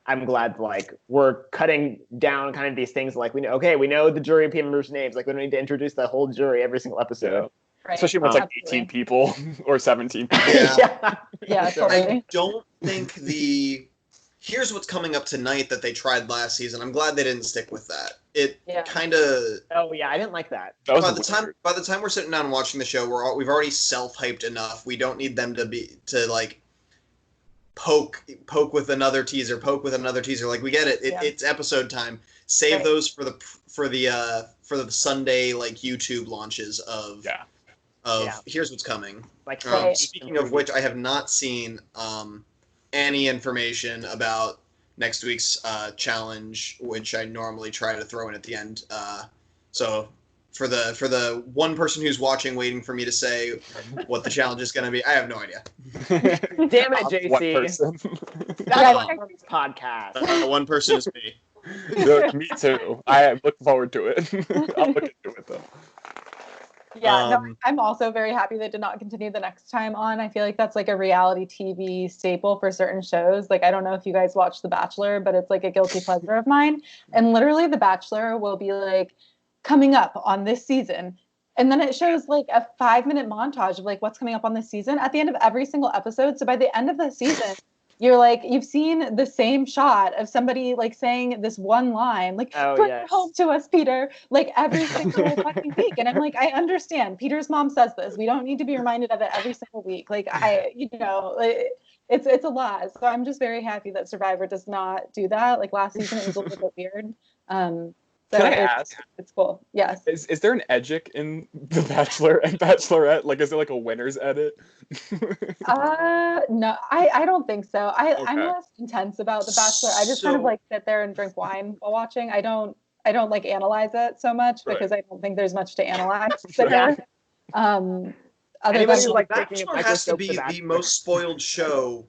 I'm glad like we're cutting down kind of these things. Like we know the jury members' names. Like we don't need to introduce the whole jury every single episode. Right. Especially when it's like 18 people or 17 people. Yeah, totally. I don't think here's what's coming up tonight that they tried last season. I'm glad they didn't stick with that. It kind of. Oh yeah, I didn't like that. By the time we're sitting down and watching the show, we've already self-hyped enough. We don't need them to like poke with another teaser, Like we get it. It's episode time. Save those for the Sunday like YouTube launches of here's what's coming. Like speaking of which, I have not seen any information about next week's challenge, which I normally try to throw in at the end. So for the one person who's watching, waiting for me to say what the challenge is going to be, I have no idea. Damn it, JC. One person. That's why this podcast. One person is me. Look, me too. I look forward to it. I'll look into it though. Yeah, no, I'm also very happy they did not continue the next time on. I feel like that's like a reality TV staple for certain shows. Like, I don't know if you guys watch The Bachelor, but it's like a guilty pleasure of mine. And literally The Bachelor will be like coming up on this season. And then it shows like a 5-minute montage of like what's coming up on this season at the end of every single episode. So by the end of the season, you're like, you've seen the same shot of somebody like saying this one line, like, bring it home to us, Peter, like every single fucking week. And I'm like, I understand. Peter's mom says this. We don't need to be reminded of it every single week. Like, it's a lot. So I'm just very happy that Survivor does not do that. Like last season, it was a little bit weird. So can I ask? It's cool. Yes. Is there an Edgic in The Bachelor and Bachelorette? Like, is it like a winner's edit? No, I don't think so. I'm less intense about The Bachelor. I just kind of like sit there and drink wine while watching. I don't like analyze it so much because I don't think there's much to analyze there. Other than like Bachelor has to be the most spoiled show.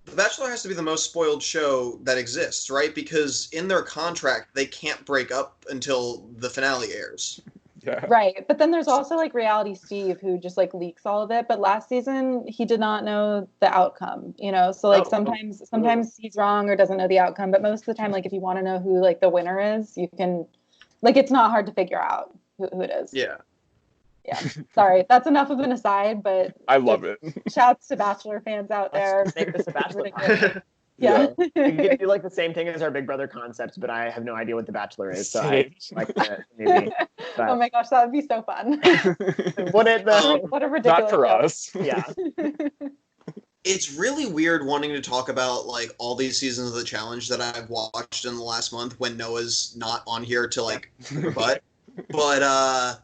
The Bachelor has to be the most spoiled show that exists, right? Because in their contract, they can't break up until the finale airs. Yeah. Right. But then there's also like Reality Steve who just like leaks all of it. But last season, he did not know the outcome, you know? So like sometimes he's wrong or doesn't know the outcome. But most of the time, like if you want to know who like the winner is, you can, like it's not hard to figure out who it is. Yeah. Yeah. Sorry. That's enough of an aside, but I love it. Shouts to Bachelor fans out there. Let's make this a Bachelor. Yeah. You can do like the same thing as our Big Brother concepts, but I have no idea what The Bachelor is, so I like that maybe. But. Oh my gosh, that would be so fun. What a ridiculous. Not for us. Yeah. It's really weird wanting to talk about like all these seasons of the challenge that I've watched in the last month when Noah's not on here to like rebut. But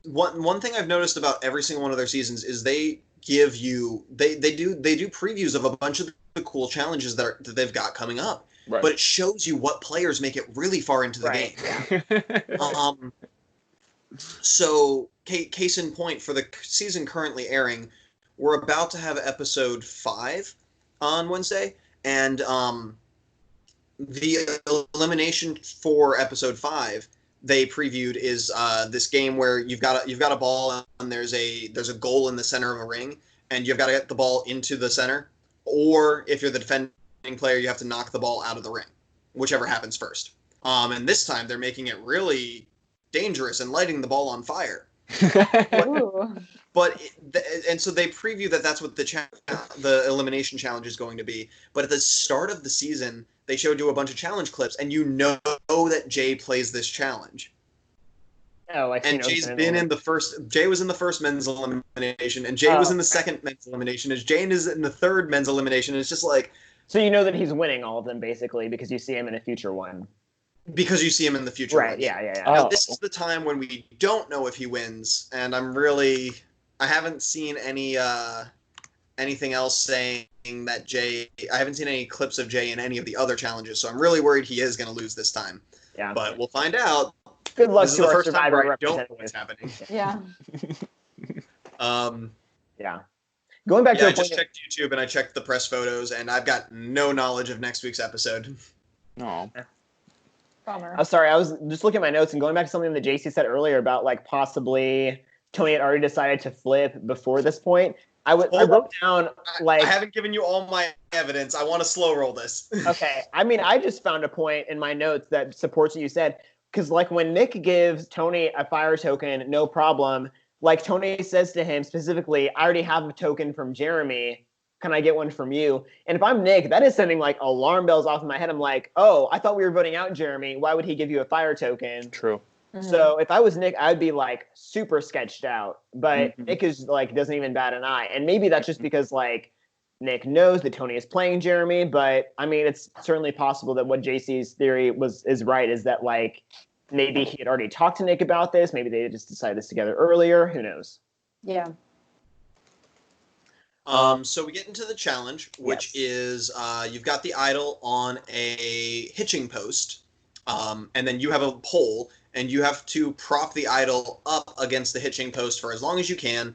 one thing I've noticed about every single one of their seasons is they give you they do previews of a bunch of the cool challenges that they've got coming up. Right. But it shows you what players make it really far into the Right. game. So, case in point, for the season currently airing, we're about to have episode 5 on Wednesday, and the elimination for episode 5 they previewed is this game where you've got a ball and there's a goal in the center of a ring, and you've got to get the ball into the center, or if you're the defending player, you have to knock the ball out of the ring, whichever happens first. And this time they're making it really dangerous and lighting the ball on fire. But and so they preview that's what the elimination challenge is going to be. But at the start of the season, they showed you a bunch of challenge clips, and you know that Jay plays this challenge. Oh, and Jay's been in the first. Jay was in the first men's elimination, and Jay was in the second men's elimination. And Jay is in the third men's elimination. And it's just like. So you know that he's winning all of them basically because you see him in a future one. Because you see him in the future. Right, yeah. Now, this is the time when we don't know if he wins, and I haven't seen anything else saying that Jay, I haven't seen any clips of Jay in any of the other challenges, so I'm really worried he is going to lose this time. Yeah. But we'll find out. Good luck this to is the our first time Survivor where I don't know representative. what's happening. Yeah. Yeah. Going back to I just checked YouTube and I checked the press photos, and I've got no knowledge of next week's episode. No. Bummer. I'm sorry, I was just looking at my notes and going back to something that JC said earlier about like possibly Tony had already decided to flip before this point. I wrote down like I haven't given you all my evidence. I want to slow roll this. Okay. I mean, I just found a point in my notes that supports what you said. Because like when Nick gives Tony a fire token, no problem. Like Tony says to him specifically, I already have a token from Jeremy. Can I get one from you? And if I'm Nick, that is sending like alarm bells off in my head. I'm like, oh, I thought we were voting out Jeremy. Why would he give you a fire token? True. Mm-hmm. So if I was Nick, I'd be like super sketched out. But Nick is like doesn't even bat an eye. And maybe that's just because like Nick knows that Tony is playing Jeremy. But I mean, it's certainly possible that what JC's theory is right, is that like maybe he had already talked to Nick about this. Maybe they just decided this together earlier. Who knows? Yeah. So we get into the challenge, which is you've got the idol on a hitching post, and then you have a pole, and you have to prop the idol up against the hitching post for as long as you can,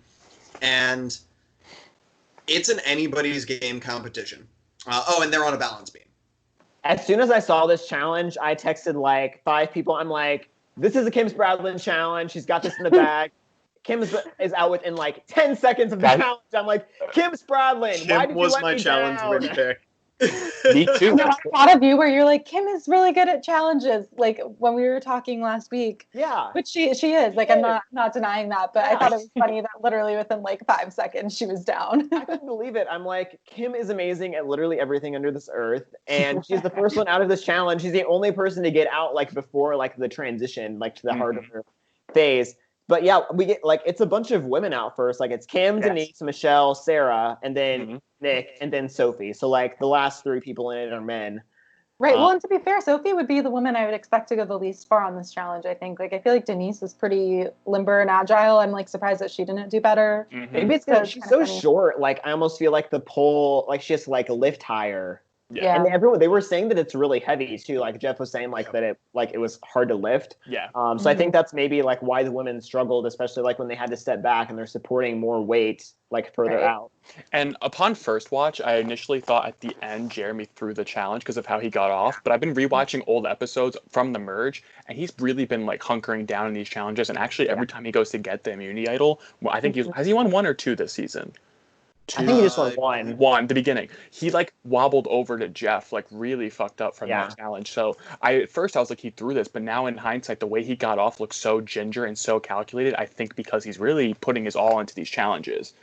and it's an anybody's game competition. And they're on a balance beam. As soon as I saw this challenge, I texted like 5 people. I'm like, this is a Kim Spradlin challenge. She's got this in the bag. Kim is out within like 10 seconds of the challenge. I'm like, Kim Spradlin, why did you let me down? Win pick. Me too. I thought of you where you're like, Kim is really good at challenges. Like when we were talking last week. Yeah. Which she is. Like I'm not denying that, but I thought it was funny that literally within like 5 seconds she was down. I couldn't believe it. I'm like, Kim is amazing at literally everything under this earth, and she's the first one out of this challenge. She's the only person to get out like before like the transition, like to the harder phase. But yeah, we get like it's a bunch of women out first. Like it's Kim, Denise, Michelle, Sarah, and then Nick, and then Sophie. So like the last 3 people in it are men. Right. Well, and to be fair, Sophie would be the woman I would expect to go the least far on this challenge, I think. Like I feel like Denise is pretty limber and agile. I'm like surprised that she didn't do better. Maybe it's because she's so short. Like I almost feel like the pole, like she has to like lift higher. Yeah. And they were saying that it's really heavy too. Like Jeff was saying, like that it was hard to lift. Yeah. So I think that's maybe like why the women struggled, especially like when they had to step back and they're supporting more weight like further out. And upon first watch, I initially thought at the end Jeremy threw the challenge because of how he got off. But I've been rewatching old episodes from the merge, and he's really been like hunkering down in these challenges. And actually, every time he goes to get the immunity idol, well, I think has he won 1 or 2 this season? 2. I think he just won 1. 1, the beginning. He like wobbled over to Jeff, like really fucked up from that challenge. So at first I was like, he threw this, but now in hindsight, the way he got off looks so ginger and so calculated. I think because he's really putting his all into these challenges.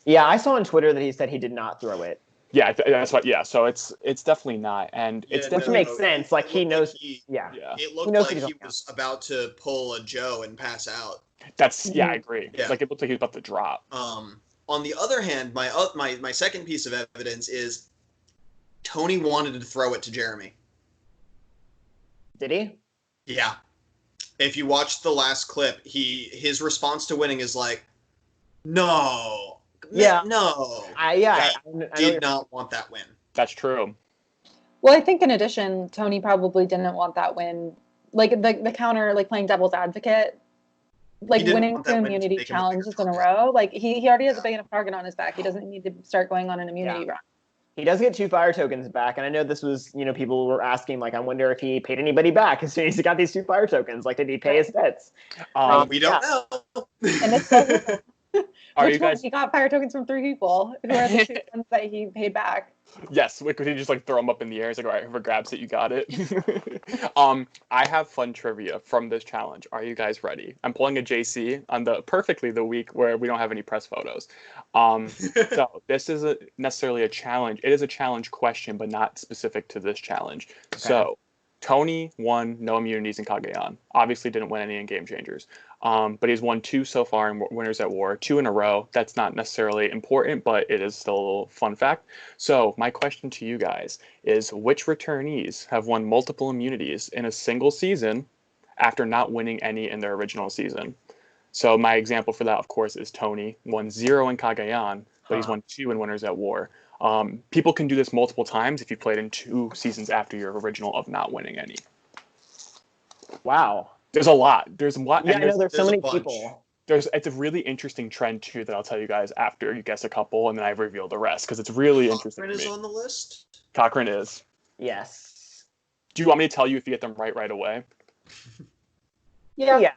Yeah, I saw on Twitter that he said he did not throw it. Yeah, that's what. Yeah, so it's definitely not, and it's definitely makes sense. Like he knows. It looked like he was about to pull a Joe and pass out. That's I agree. Yeah. Like it looked like he was about to drop. On the other hand, my second piece of evidence is Tony wanted to throw it to Jeremy. Did he? Yeah. If you watch the last clip, his response to winning is like, no. Yeah. No. I did not want that win. That's true. Well, I think in addition, Tony probably didn't want that win. Like the counter, like playing devil's advocate, like winning 2 immunity challenges in a row. Like he already has a big enough target on his back. He doesn't need to start going on an immunity run. He does get 2 fire tokens back, and I know this was, people were asking, like, I wonder if he paid anybody back as soon as he got these 2 fire tokens. Like, did he pay his debts? We don't know. And it's he got fire tokens from 3 people who are the 2 ones that he paid back. Yes, could he just like throw them up in the air? It's like, all right, whoever grabs it, you got it. I have fun trivia from this challenge. Are you guys ready? I'm pulling a JC on the week where we don't have any press photos. So this isn't necessarily a challenge. It is a challenge question, but not specific to this challenge. Okay. So Tony won no immunities in Cagayan. Obviously didn't win any in Game Changers. But he's won 2 so far in Winners at War, 2 in a row. That's not necessarily important, but it is still a little fun fact. So my question to you guys is, which returnees have won multiple immunities in a single season after not winning any in their original season? So my example for that, of course, is Tony. Won 0 in Cagayan, but he's won 2 in Winners at War. People can do this multiple times if you played in 2 seasons after your original of not winning any. Wow. There's a lot. There's a lot. Yeah, I know there's so many people. It's a really interesting trend, too, that I'll tell you guys after you guess a couple, and then I reveal the rest, because it's really interesting to me. Cochrane is on the list? Cochrane is. Yes. Do you want me to tell you if you get them right away? Yeah.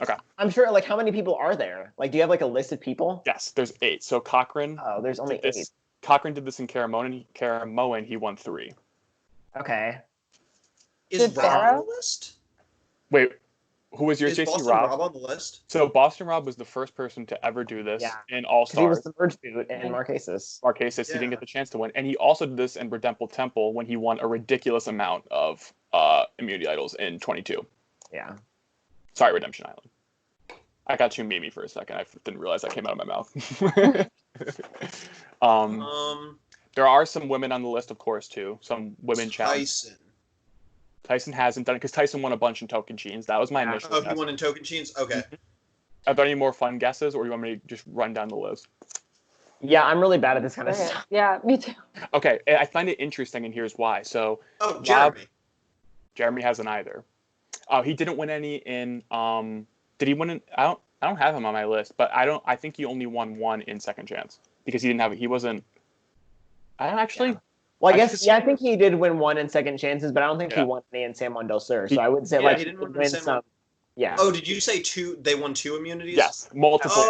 Okay. I'm sure, like, how many people are there? Like, do you have, like, a list of people? Yes, there's 8. So Cochrane... Oh, there's only 8. Cochrane did this in Karamoan. He won 3. Okay. Is Rob on the list? Wait, who was yours, JC? Boston Rob on the list? So Boston Rob was the first person to ever do this in All-Stars. He was the merge boot in Marquesas. He didn't get the chance to win. And he also did this in Redempble Temple when he won a ridiculous amount of immunity idols in 22. Yeah. Sorry, Redemption Island. I got too memey for a second. I didn't realize that came out of my mouth. There are some women on the list, of course, too. Some women challenges. Tyson hasn't done it because Tyson won a bunch in Token Jeans. That was my initial guess. He won in Token Jeans? Okay. Are there any more fun guesses, or you want me to just run down the list? Yeah, I'm really bad at this kind of stuff. Yeah, me too. Okay, I find it interesting, and here's why. So, Jeremy. Jeremy hasn't either. He didn't win any in. Did he win? I don't have him on my list, but I think he only won 1 in Second Chance because he didn't have. He wasn't. I don't actually. Yeah. Well, I think he did win 1 in Second Chances, but I don't think he won any in San Juan del Sur. So I would say he didn't win some. Yeah. Oh, did you say 2? They won 2 immunities? Yes, multiple.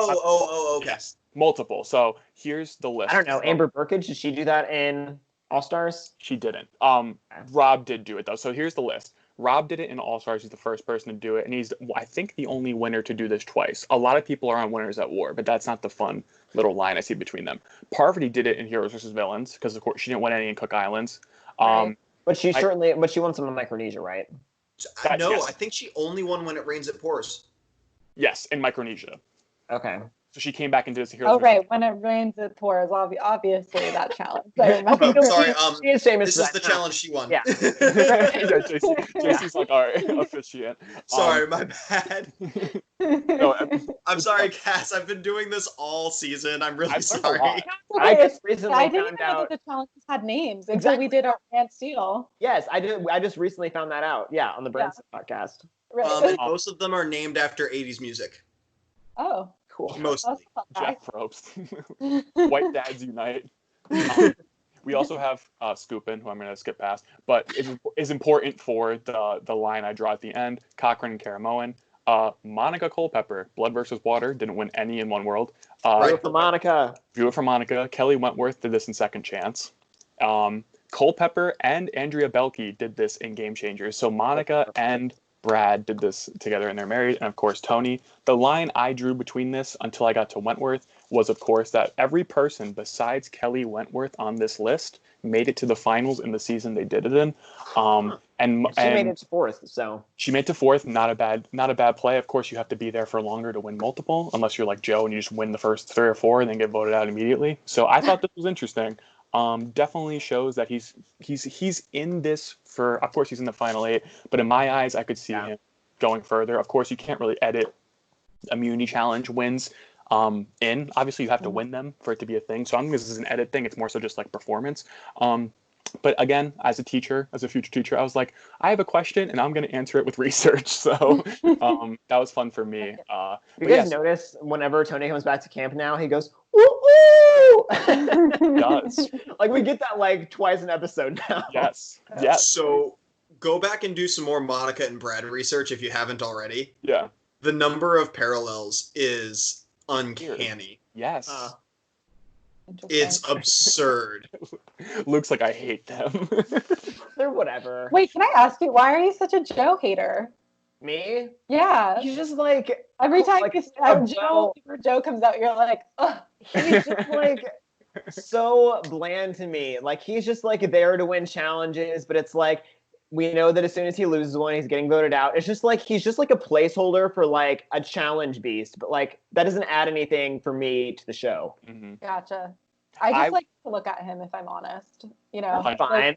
Okay. Yes, multiple. So here's the list. I don't know. Amber Burkage, did she do that in All Stars? She didn't. Rob did do it though. So here's the list. Rob did it in All Stars. He's the first person to do it, and he's, I think, the only winner to do this twice. A lot of people are on Winners at War, but that's not the fun little line I see between them. Parvati did it in Heroes vs. Villains because, of course, she didn't win any in Cook Islands. Right. But she won some in Micronesia, right? Yes. I think she only won When It Rains It Pours. Yes, in Micronesia. Okay. So she came back into this Heroes. Oh, right. When It Rains It Pours, obviously that challenge. Sorry. She is famous. This is the challenge she won. Yeah. JC's like, all right, officiant. Sorry, my bad. No, I'm sorry, Cass. I've been doing this all season. I'm really sorry. I just recently I didn't found know out that the challenges had names until we did our Grant Steele. Yes, I did. I just recently found that out. Yeah, on the Branson podcast. Right. And most of them are named after 80s music. Oh, cool. Mostly. Jeff Probst. White Dads Unite. We also have Scoopin, who I'm going to skip past, but it is important for the line I draw at the end. Cochrane and Karamoan. Monica Culpepper, Blood vs. Water, didn't win any in One World. View it for Monica. View it for Monica. Kelly Wentworth did this in Second Chance. Culpepper and Andrea Belke did this in Game Changers. So Monica and Brad did this together, and they're married. And of course, Tony. The line I drew between this until I got to Wentworth was, of course, that every person besides Kelly Wentworth on this list made it to the finals in the season they did it in. And she made it to 4th, so she made it to 4th. Not a bad play. Of course, you have to be there for longer to win multiple, unless you're like Joe and you just win the first 3 or 4 and then get voted out immediately. So I thought this was interesting. Definitely shows that he's in this for. Of course, he's in the final 8, but in my eyes, I could see him going further. Of course, you can't really edit immunity challenge wins in. Obviously, you have to win them for it to be a thing. So I don't think this is an edit thing. It's more so just like performance. But again, as a teacher, as a future teacher, I was like, I have a question and I'm going to answer it with research. So that was fun for me. You guys notice whenever Tony comes back to camp now, he goes, woo woo! He does. Like, we get that like twice an episode now. Yes. Yes. So go back and do some more Monica and Brad research if you haven't already. Yeah. The number of parallels is uncanny. Yes. It's absurd. Luke's like, I hate them. They're whatever. Wait, can I ask you, why are you such a Joe hater? Me? Yeah. He's just like, Every time like, Joe comes out, you're like, ugh. he's just like so bland to me. Like, he's just like there to win challenges, but it's like, we know that as soon as he loses one, he's getting voted out. It's just like, he's just like a placeholder for like a challenge beast, but like that doesn't add anything for me to the show. Mm-hmm. Gotcha. I just like to look at him, if I'm honest. You know, That's fine.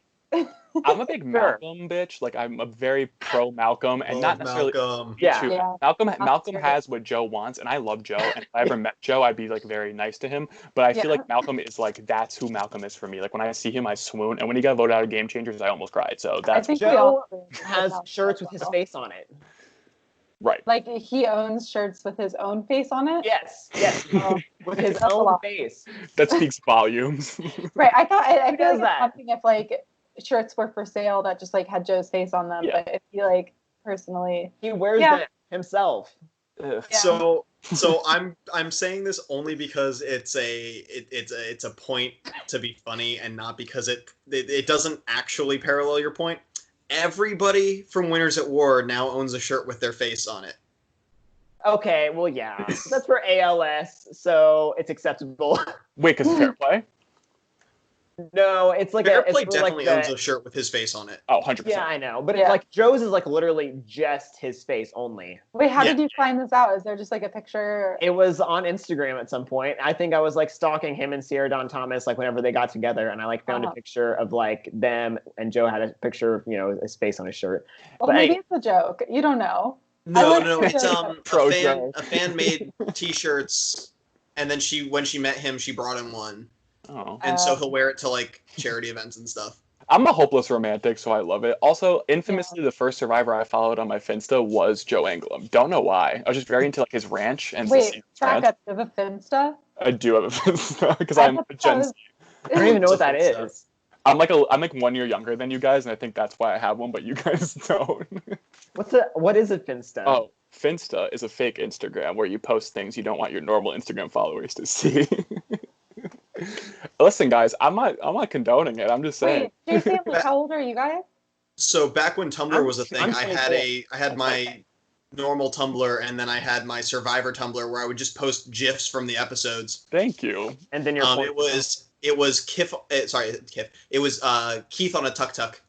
I'm a big Malcolm bitch. Like, I'm a very pro Malcolm, and not necessarily. Malcolm. Yeah. Malcolm has what Joe wants, and I love Joe. And if I ever met Joe, I'd be like very nice to him. But I feel like Malcolm is like, that's who Malcolm is for me. Like, when I see him, I swoon. And when he got voted out of Game Changers, I almost cried. So that's Joe has shirts with his face on it. Right. Like, he owns shirts with his own face on it? Yes. With his own face. That speaks volumes. Right. I feel like does it's that? something if like shirts were for sale that just like had Joe's face on them. Yeah. But if he like personally, He wears them himself. Ugh. Yeah. So I'm saying this only because it's a point to be funny and not because it doesn't actually parallel your point. Everybody from Winners at War now owns a shirt with their face on it. Okay, well, yeah. That's for ALS, so it's acceptable. Wait, because fair play? No, it's like Fair it's Play for, definitely like, owns a shirt with his face on it. Oh, 100%. Yeah, I know. But Yeah. it's like Joe's is like literally just his face only. wait, how Yeah. did you find this out? Is there just like a picture? It was on Instagram at some point. I think I was like stalking him and Sierra Dawn Thomas like whenever they got together, and I like found a picture of like them, and Joe had a picture of, you know, his face on his shirt. Well, But maybe hey, it's a joke. You don't know. No, it's Pro a fan made T-shirts, and then when she met him, she brought him one, Oh. and so he'll wear it to like charity events and stuff. I'm a hopeless romantic, so I love it. Also, infamously, the first Survivor I followed on my Finsta was Joe Anglem. Don't know why. I was just very into like his ranch and Wait, his back ranch. up. Do you have a Finsta? I do have a Finsta because I I'm thought a that Gen was- Z. I don't even know what that It's a is. I'm like 1 year younger than you guys, and I think that's why I have one, but you guys don't. What is a Finsta? Oh, Finsta is a fake Instagram where you post things you don't want your normal Instagram followers to see. Listen, guys, I'm not condoning it. I'm just saying. Wait, JC, like, how old are you guys? So back when Tumblr was a thing, I'm I had my normal Tumblr, and then I had my Survivor Tumblr where I would just post GIFs from the episodes. Thank you. And then your It was Kif. Kif. It was Keith on a tuk tuk.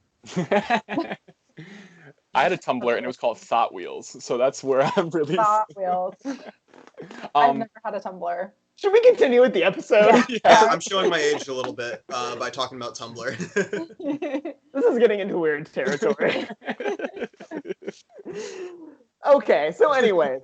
I had a Tumblr and it was called Thought Wheels, so that's where I'm really. Thought Wheels. I've never had a Tumblr. Should we continue with the episode? Yeah. I'm showing my age a little bit by talking about Tumblr. This is getting into weird territory. Okay, so anyway,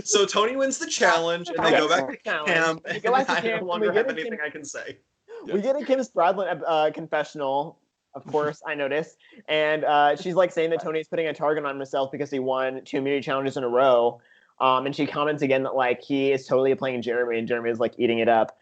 So Tony wins the challenge, and they go back to camp, We and go back to I camp, no we longer get have a anything Kim- I can say. We get a Kim Spradlin confessional, of course, I noticed. And she's like saying that Tony's putting a target on himself because he won 2 immunity challenges in a row. And she comments again that like he is totally playing Jeremy, and Jeremy is like eating it up.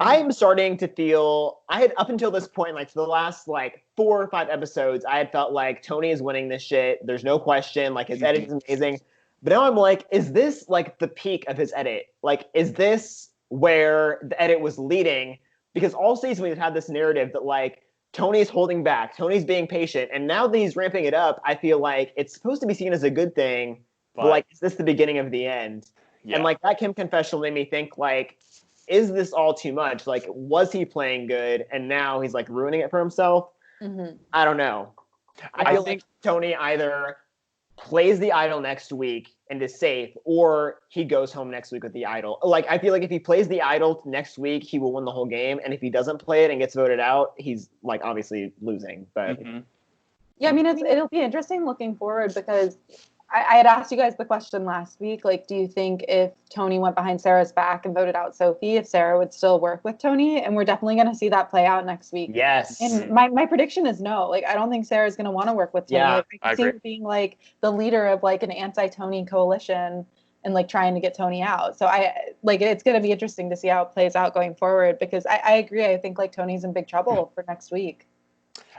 I'm starting to feel, I had up until this point, like for the last like 4 or 5 episodes, I had felt like Tony is winning this shit. There's no question. Like his edit is amazing. But now I'm like, is this like the peak of his edit? Like, is this where the edit was leading? Because all season we've had this narrative that like Tony's holding back, Tony's being patient, and now that he's ramping it up, I feel like it's supposed to be seen as a good thing. But like, is this the beginning of the end? Yeah. And like that Kim confessional made me think like, is this all too much? Like, was he playing good and now he's like ruining it for himself? Mm-hmm. I don't know. I feel like Tony either plays the idol next week and is safe, or he goes home next week with the idol. Like, I feel like if he plays the idol next week, he will win the whole game. And if he doesn't play it and gets voted out, he's like obviously losing. But Yeah, I mean, it'll be interesting looking forward because I had asked you guys the question last week, like, do you think if Tony went behind Sarah's back and voted out Sophie, if Sarah would still work with Tony? And we're definitely going to see that play out next week. Yes. And my prediction is no. Like, I don't think Sarah's going to want to work with Tony. Yeah, like, I see her being like the leader of like an anti-Tony coalition and like trying to get Tony out. So it's going to be interesting to see how it plays out going forward, because I agree. I think like Tony's in big trouble for next week.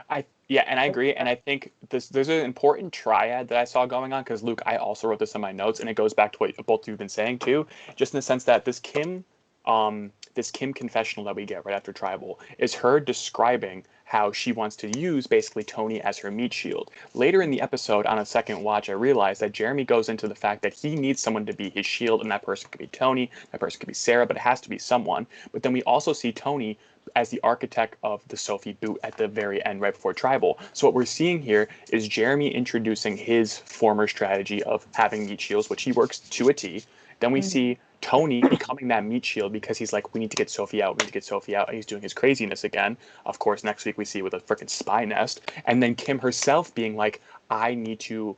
And I agree. And I think there's an important triad that I saw going on, because Luke, I also wrote this in my notes, and it goes back to what both of you have been saying too, just in the sense that this Kim confessional that we get right after Tribal is her describing how she wants to use basically Tony as her meat shield. Later in the episode, on a second watch, I realized that Jeremy goes into the fact that he needs someone to be his shield, and that person could be Tony, that person could be Sarah, but it has to be someone. But then we also see Tony as the architect of the Sophie boot at the very end, right before Tribal. So what we're seeing here is Jeremy introducing his former strategy of having meat shields, which he works to a T. Then we see Tony becoming that meat shield because he's like, we need to get Sophie out, and he's doing his craziness again. Of course, next week we see with a freaking spy nest. And then Kim herself being like, I need to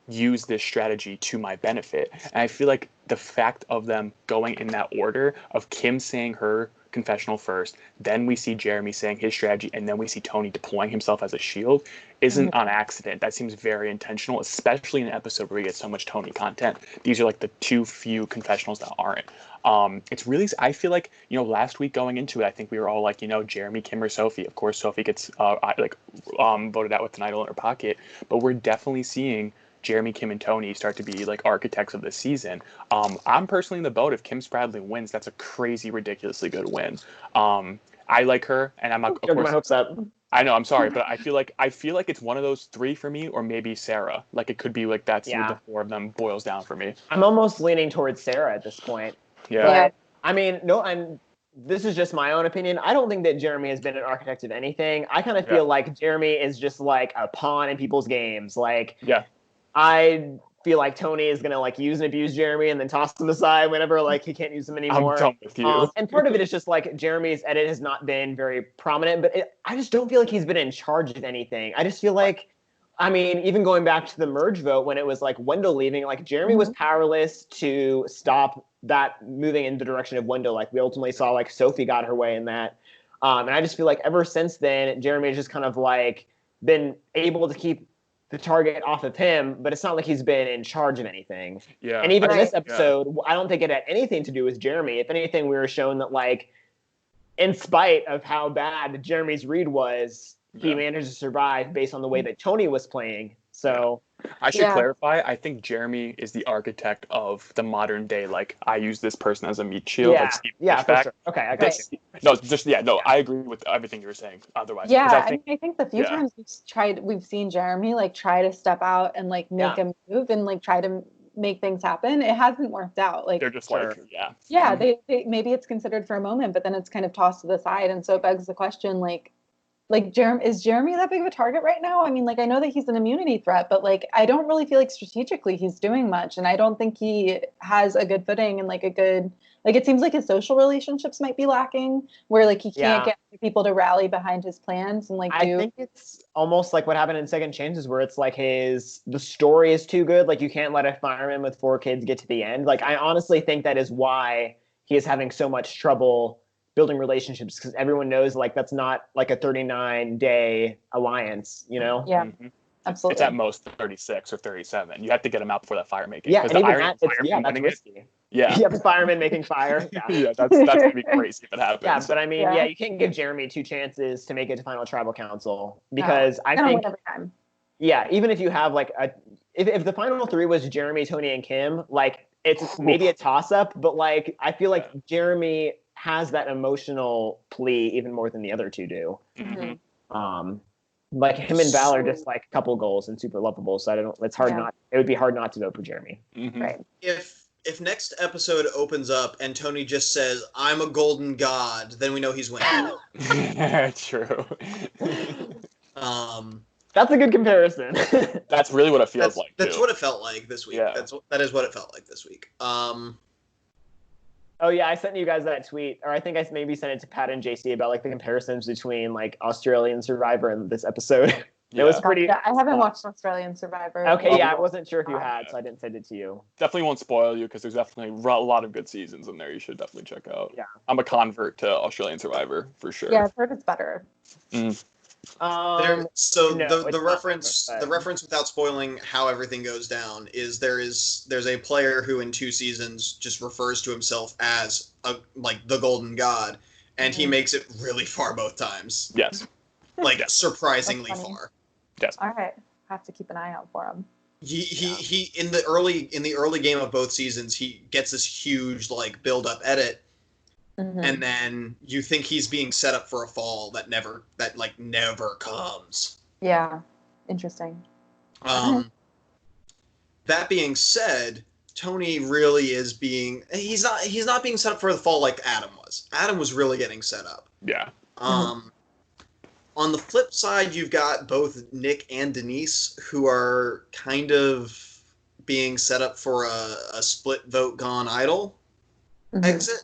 use this strategy to my benefit. And I feel like the fact of them going in that order, of Kim saying her confessional first, then we see Jeremy saying his strategy, and then we see Tony deploying himself as a shield, isn't on accident. That seems very intentional, especially in an episode where we get so much Tony content. These are like the too few confessionals that aren't. It's really, I feel like, last week going into it, I think we were all like, Jeremy, Kim, or Sophie. Of course, Sophie gets voted out with an idol in her pocket, but we're definitely seeing Jeremy, Kim, and Tony start to be like architects of the season. I'm personally in the boat. If Kim Spradley wins, that's a crazy, ridiculously good win. I like her, and I'm not. Of course, my hopes up. I know. I'm sorry, but I feel like it's one of those three for me, or maybe Sarah. Like it could be like that's the four of them boils down for me. I'm almost leaning towards Sarah at this point. Yeah. But, I mean, this is just my own opinion. I don't think that Jeremy has been an architect of anything. I kind of feel like Jeremy is just like a pawn in people's games. Like, I feel like Tony is going to like use and abuse Jeremy and then toss him aside whenever like he can't use him anymore. I'm done with you. And part of it is just like Jeremy's edit has not been very prominent, but I just don't feel like he's been in charge of anything. I just feel like, I mean, even going back to the merge vote when it was like Wendell leaving, like Jeremy was powerless to stop that moving in the direction of Wendell. Like we ultimately saw like Sophie got her way in that. And I just feel like ever since then, Jeremy has just kind of like been able to keep the target off of him, but it's not like he's been in charge of anything. Yeah. And even in this episode, I don't think it had anything to do with Jeremy. If anything, we were shown that like, in spite of how bad Jeremy's read was, he managed to survive based on the way that Tony was playing. So I should clarify. I think Jeremy is the architect of the modern day. Like I use this person as a meat shield. Yeah, for sure. Okay, I got you. I agree with everything you were saying. Otherwise, I think the few times we've seen Jeremy like try to step out and like make a move and like try to make things happen. It hasn't worked out. Like they're just they maybe it's considered for a moment, but then it's kind of tossed to the side, and so it begs the question like is Jeremy that big of a target right now? I mean, like, I know that he's an immunity threat, but like, I don't really feel like strategically he's doing much. And I don't think he has a good footing and like it seems like his social relationships might be lacking, where like he can't get people to rally behind his plans and like I think it's almost like what happened in Second Chances, where it's like the story is too good. Like you can't let a fireman with 4 kids get to the end. Like I honestly think that is why he is having so much trouble building relationships, because everyone knows like that's not like a 39-day alliance, Absolutely. It's at most 36 or 37. You have to get them out before that fire making. And even that's risky. You have a fireman making fire. That's gonna be crazy if it happens. But I mean, you can't give Jeremy 2 chances to make it to final tribal council, because I think every time. Even if you have like if the final 3 was Jeremy, Tony, and Kim, like it's maybe a toss up, but like I feel like Jeremy has that emotional plea even more than the other 2 do. Like him and Val are just like a couple goals and super lovable, so it would be hard not to vote for Jeremy. Right. If next episode opens up and Tony just says, "I'm a golden god," then we know he's winning. True. That's a good comparison. That's really what it feels like. That's what it felt like this week. Yeah. That is what it felt like this week. Oh yeah, I sent you guys that tweet, or I think I maybe sent it to Pat and JC about like the comparisons between like Australian Survivor and this episode. It was pretty. Yeah, I haven't watched Australian Survivor. Okay, yeah, I wasn't sure if you had, so I didn't send it to you. Definitely won't spoil you because there's definitely a lot of good seasons in there. You should definitely check out. Yeah. I'm a convert to Australian Survivor for sure. Yeah, I've heard it's better. The reference without spoiling how everything goes down is there's a player who in 2 seasons just refers to himself as the golden god, and he makes it really far both times. Yes. Surprisingly far. Yes. All right, have to keep an eye out for him. He in the early game of both seasons, he gets this huge build up edit. And then you think he's being set up for a fall that never comes. Yeah, interesting. That being said, Tony really is he's not being set up for the fall like Adam was. Adam was really getting set up. Yeah. On the flip side, you've got both Nick and Denise who are kind of being set up for a split vote gone idol exit.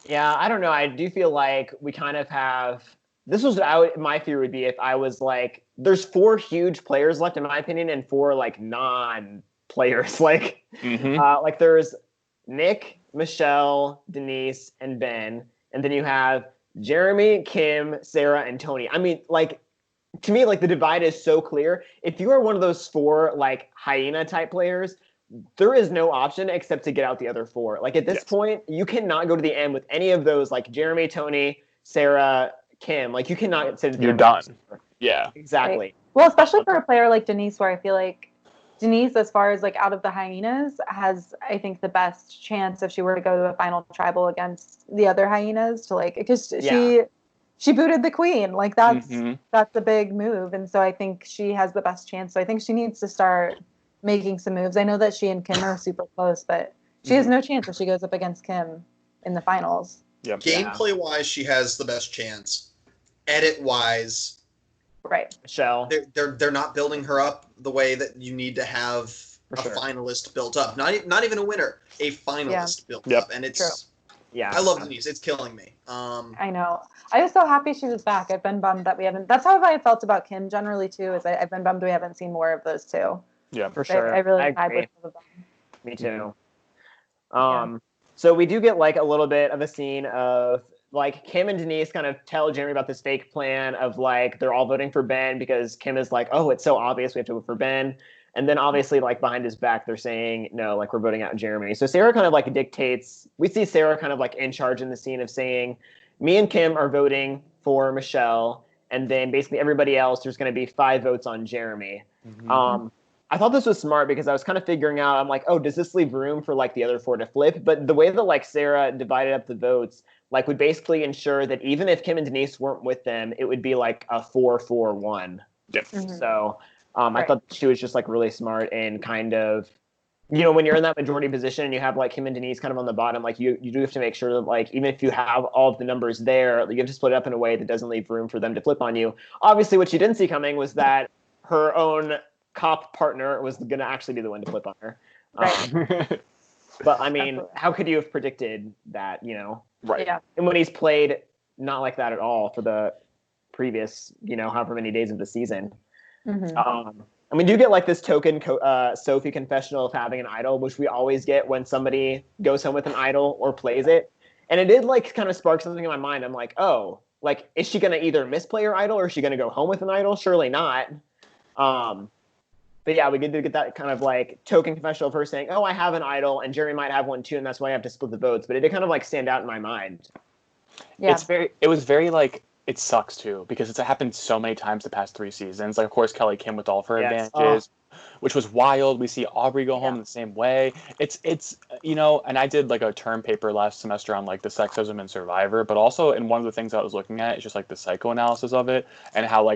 Yeah, I don't know. I do feel like we kind of have. This was my theory would be if I was like, there's 4 huge players left in my opinion, and 4 non-players. There's Nick, Michelle, Denise, and Ben, and then you have Jeremy, Kim, Sarah, and Tony. I mean, to me, the divide is so clear. If you are one of those 4 hyena type players, there is no option except to get out the other 4. At this point, you cannot go to the end with any of those, Jeremy, Tony, Sarah, Kim. You cannot sit there. You're done. Yeah. Exactly. Right. Well, especially for a player like Denise, where I feel like Denise, as far as out of the hyenas, has, I think, the best chance if she were to go to a final tribal against the other hyenas to because she booted the queen. That's a big move. And so I think she has the best chance. So I think she needs to start making some moves. I know that she and Kim are super close, but she has no chance if she goes up against Kim in the finals. Yep. Gameplay wise, she has the best chance. Edit wise, right? Michelle, they're not building her up the way that you need to have finalist built up. Not even a winner, a finalist built up, and it's true. Yeah, I love Denise. It's killing me. I know. I was so happy she was back. I've been bummed that we haven't. That's how I felt about Kim generally too. I've been bummed we haven't seen more of those 2. Yeah, for sure. I really vibe with both of them. Me too. So we do get a little bit of a scene of Kim and Denise kind of tell Jeremy about this fake plan of they're all voting for Ben because Kim is oh, it's so obvious we have to vote for Ben. And then obviously behind his back they're saying no, we're voting out Jeremy. So Sarah kind of dictates. We see Sarah kind of in charge in the scene of saying, me and Kim are voting for Michelle, and then basically everybody else there's going to be 5 votes on Jeremy. I thought this was smart because I was kind of figuring out, I'm oh, does this leave room for the other 4 to flip? But the way that Sarah divided up the votes would basically ensure that even if Kim and Denise weren't with them, it would be a 4-4-1. Yep. So I thought she was just really smart and kind of, when you're in that majority position and you have Kim and Denise kind of on the bottom, you do have to make sure that even if you have all of the numbers there, you have to split it up in a way that doesn't leave room for them to flip on you. Obviously, what she didn't see coming was that her own cop partner was going to actually be the one to flip on her. Right. But I mean, how could you have predicted that, Right. Yeah. And when he's played not like that at all for the previous, however many days of the season. And we do get this token Sophie confessional of having an idol, which we always get when somebody goes home with an idol or plays it. And it did kind of spark something in my mind. I'm oh, is she going to either misplay her idol or is she going to go home with an idol? Surely not. But yeah, we did get that kind of token confessional of her saying, oh, I have an idol and Jeremy might have one too, and that's why I have to split the votes. But it did kind of stand out in my mind. Yeah. It was very it sucks too because it's happened so many times the past 3 seasons. Of course, Kelly Kim with all of her advantages, which was wild. We see Aubrey go home the same way. It's and I did a term paper last semester on the sexism in Survivor, but also in one of the things I was looking at is just the psychoanalysis of it and how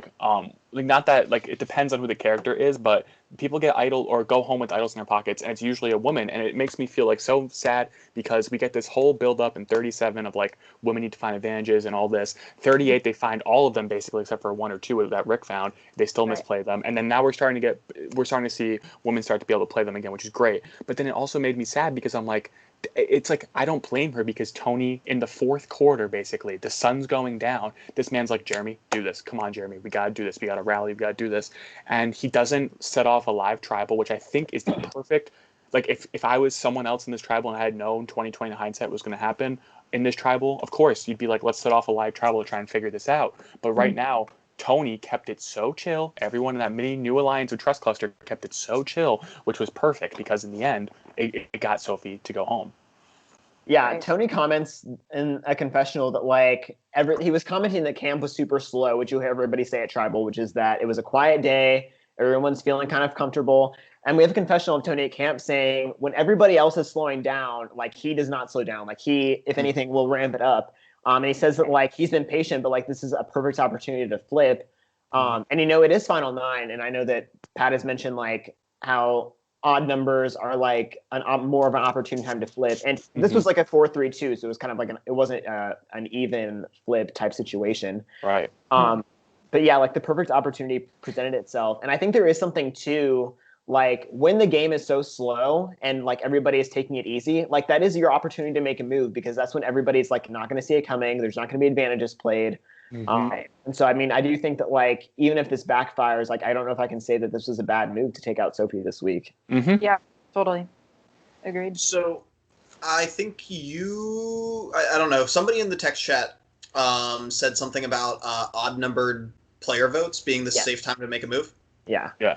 not that it depends on who the character is, but people get idol or go home with idols in their pockets, and it's usually a woman, and it makes me feel so sad because we get this whole build up in 37 of women need to find advantages and all this. 38 they find all of them basically except for 1 or 2 that Rick found. They still misplay them, and then now we're starting to see women start to be able to play them again, which is great. But then it also made me sad because I'm it's like, I don't blame her, because Tony, in the fourth quarter, basically, the sun's going down. This man's like, Jeremy, do this. Come on, Jeremy. We got to do this. We got to rally. We got to do this. And he doesn't set off a live tribal, which I think is the perfect. Like, if I was someone else in this tribal and I had known 2020 hindsight was going to happen in this tribal, of course, you'd be like, let's set off a live tribal to try and figure this out. But right now, Tony kept it so chill. Everyone in that mini new alliance of trust cluster kept it so chill, which was perfect, because in the end, it got Sophie to go home. Yeah, Right. Tony comments in a confessional that like he was commenting that camp was super slow, which you hear everybody say at Tribal, which is that it was a quiet day, everyone's feeling kind of comfortable. And we have a confessional of Tony at camp saying when everybody else is slowing down, like he does not slow down. Like he, if anything, will ramp it up. And he says that like he's been patient, but like this is a perfect opportunity to flip. And it is Final 9, and I know that Pat has mentioned like how odd numbers are like more of an opportune time to flip, and this was like a 4-3-2, so it was kind of like it wasn't an even flip type situation, Right. But yeah, like the perfect opportunity presented itself, and I think there is something too. Like when the game is so slow and like everybody is taking it easy, like that is your opportunity to make a move, because that's when everybody's like not going to see it coming. There's not going to be advantages played. And so, I mean, I do think that like, even if this backfires, like, I don't know if I can say that this was a bad move to take out Sophie this week. Yeah, totally. Agreed. So I think I don't know, somebody in the text chat said something about odd numbered player votes being the safe time to make a move. Yeah. Yeah.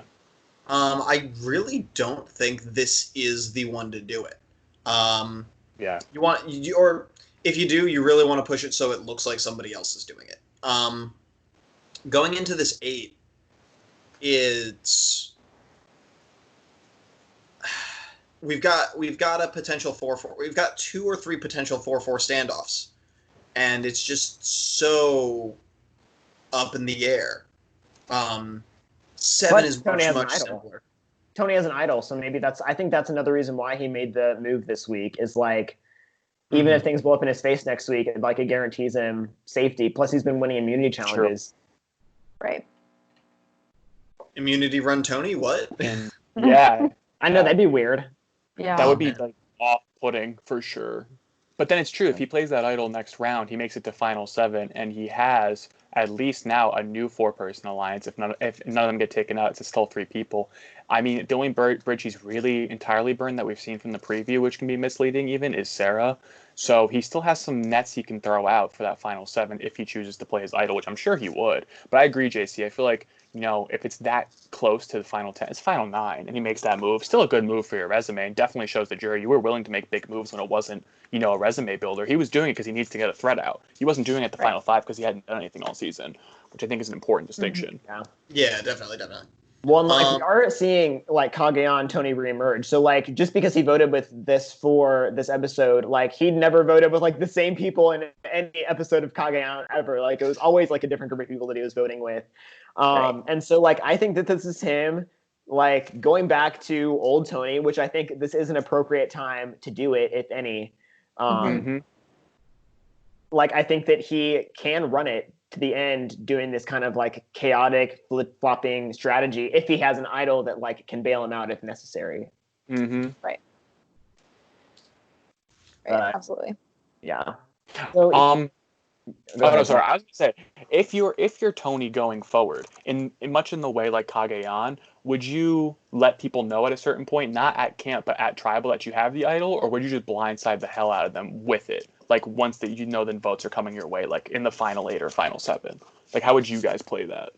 I really don't think this is the one to do it. Yeah. Or if you do, you really want to push it so it looks like somebody else is doing it. Going into this 8, we've got a potential 4-4. We've got 2 or 3 potential 4-4 standoffs, and it's just so up in the air. 7 is much simpler. Tony has an idol, so maybe I think that's another reason why he made the move this week, is like, even if things blow up in his face next week, like it guarantees him safety. Plus, he's been winning immunity challenges. Right. Immunity run Tony? What? And yeah, I know, that'd be weird. Yeah. that would be like off-putting for sure. But then it's true, if he plays that idol next round, he makes it to Final 7, and he has at least now a new 4-person alliance. If none of them get taken out, it's still 3 people. I mean, the only bridge he's really entirely burned that we've seen from the preview, which can be misleading even, is Sarah. So he still has some nets he can throw out for that Final 7 if he chooses to play his idol, which I'm sure he would. But I agree, JC. I feel like, if it's that close to the Final 10, it's Final 9, and he makes that move, still a good move for your resume, and definitely shows the jury you were willing to make big moves when it wasn't, a resume builder. He was doing it because he needs to get a threat out. He wasn't doing it at the Final 5 because he hadn't done anything all season, which I think is an important distinction. Yeah, definitely. Well, and like we are seeing like Kageon Tony reemerge. So like just because he voted with this for this episode, like he never voted with like the same people in any episode of Kageon ever. Like it was always like a different group of people that he was voting with. And so like I think that this is him like going back to old Tony, which I think this is an appropriate time to do it, if any. Like I think that he can run it to the end, doing this kind of like chaotic flip-flopping strategy if he has an idol that like can bail him out if necessary. Right. Absolutely. Yeah. So, sorry. I was going to say, if you're Tony going forward, in much in the way like Kageon, would you let people know at a certain point, not at camp but at tribal, that you have the idol, or would you just blindside the hell out of them with it? Like once that then votes are coming your way, like in the Final 8 or Final 7. Like how would you guys play that?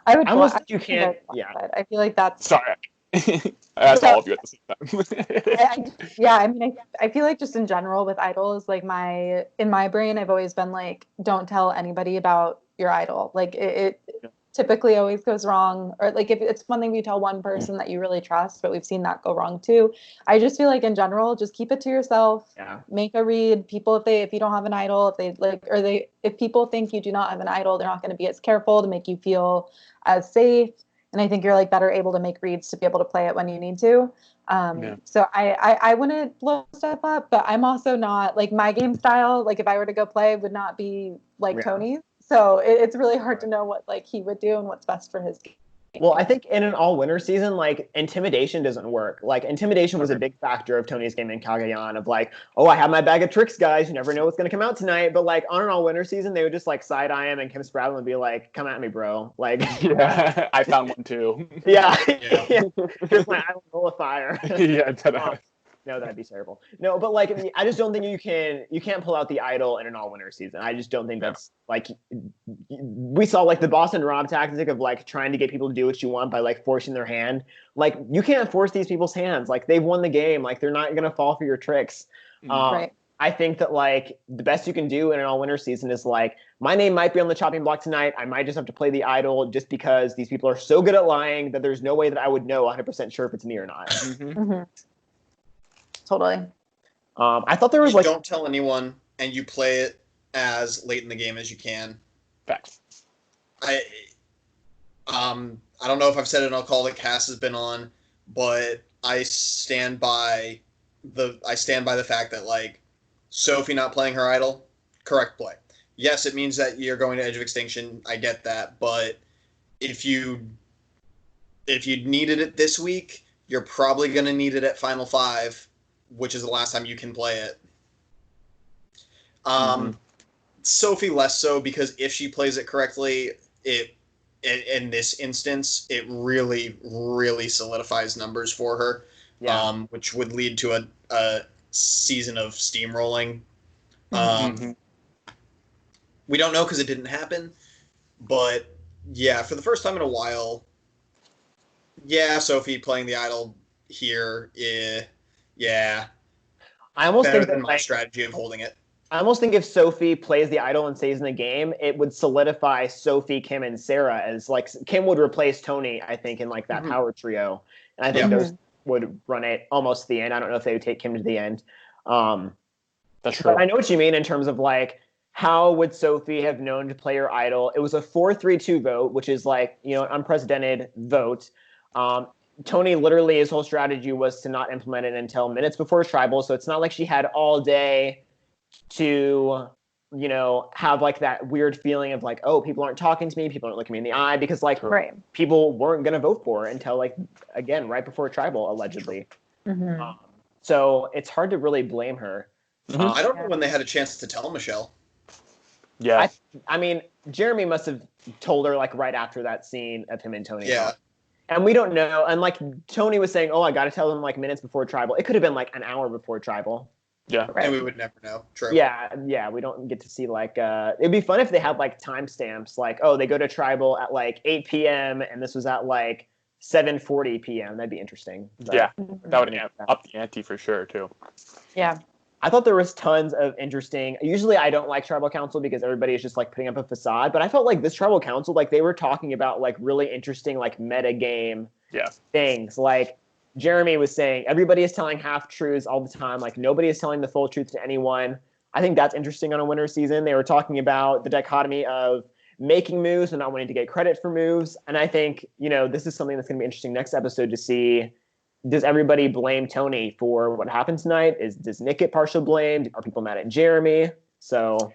I would. You can't. Yeah. I feel like that's. Sorry. I asked all of you at the same time. I feel like just in general with idols, like in my brain, I've always been like, don't tell anybody about your idol. Like it typically always goes wrong, or like if it's one thing you tell one person that you really trust, but we've seen that go wrong too. I just feel like in general, just keep it to yourself. Make a read. People, if you don't have an idol, if people think you do not have an idol, they're not going to be as careful to make you feel as safe. And I think you're like better able to make reads to be able to play it when you need to. So I wouldn't blow stuff up, but I'm also not like my game style. Like if I were to go play, would not be like Tony's. So it's really hard to know what like he would do and what's best for his Well, I think in an all-winner season, like, intimidation doesn't work. Like, intimidation was a big factor of Tony's game in Cagayan of like, oh, I have my bag of tricks, guys. You never know what's going to come out tonight. But, like, on an all-winner season, they would just, like, side-eye him and Kim Spradlin would be like, come at me, bro. Like, yeah, I found one too. yeah. Here's my island full of fire. Yeah, no, that'd be terrible. No, but like, I just don't think you can't pull out the idol in an all-winner season. I just don't think that's like, we saw like the Boston Rob tactic of like trying to get people to do what you want by like forcing their hand. Like, you can't force these people's hands. Like, they've won the game. Like, they're not gonna fall for your tricks. Right. I think that like the best you can do in an all-winner season is like, my name might be on the chopping block tonight. I might just have to play the idol just because these people are so good at lying that there's no way that I would know 100% sure if it's me or not. Totally. I thought there was like, don't tell anyone, and you play it as late in the game as you can. Facts. I don't know if I've said it on a call that Cass has been on, but I stand by the fact that like Sophie not playing her idol, correct play. Yes, it means that you're going to Edge of Extinction. I get that, but if you needed it this week, you're probably going to need it at Final 5, which is the last time you can play it. Sophie less so, because if she plays it correctly, in this instance, it really, really solidifies numbers for her, which would lead to a season of steamrolling. We don't know because it didn't happen, but yeah, for the first time in a while, Sophie playing the idol here, I almost think that my strategy of holding it. I almost think if Sophie plays the idol and stays in the game, it would solidify Sophie, Kim, and Sarah as like Kim would replace Tony, I think, in like that power trio, and I think those would run it almost to the end. I don't know if they would take Kim to the end. That's true. But I know what you mean in terms of like, how would Sophie have known to play her idol? It was a 4-3-2 vote, which is like, you know, an unprecedented vote. Tony, literally, his whole strategy was to not implement it until minutes before Tribal. So it's not like she had all day to, you know, have like that weird feeling of like, oh, people aren't talking to me, people aren't looking me in the eye, because like people weren't going to vote for her until like, again, right before Tribal, allegedly. So it's hard to really blame her. I don't know when they had a chance to tell Michelle. Yeah. I mean, Jeremy must have told her like right after that scene of him and Tony. Yeah. And we don't know. And like Tony was saying, oh, I got to tell them like minutes before Tribal. It could have been like an hour before Tribal. Yeah. And we would never know. True. Yeah. We don't get to see like, it'd be fun if they had like timestamps, like, oh, they go to Tribal at like 8 p.m. and this was at like 7:40 p.m. That'd be interesting. So, yeah. That would up the ante for sure too. Yeah. I thought there was tons of interesting. Usually I don't like Tribal Council because everybody is just like putting up a facade, but I felt like this Tribal Council, like they were talking about like really interesting like meta game things. Like Jeremy was saying, everybody is telling half truths all the time. Like nobody is telling the full truth to anyone. I think that's interesting on a winter season. They were talking about the dichotomy of making moves and not wanting to get credit for moves. And I think, you know, this is something that's going to be interesting next episode to see. Does everybody blame Tony for what happened tonight? Does Nick get partial blamed? Are people mad at Jeremy? So,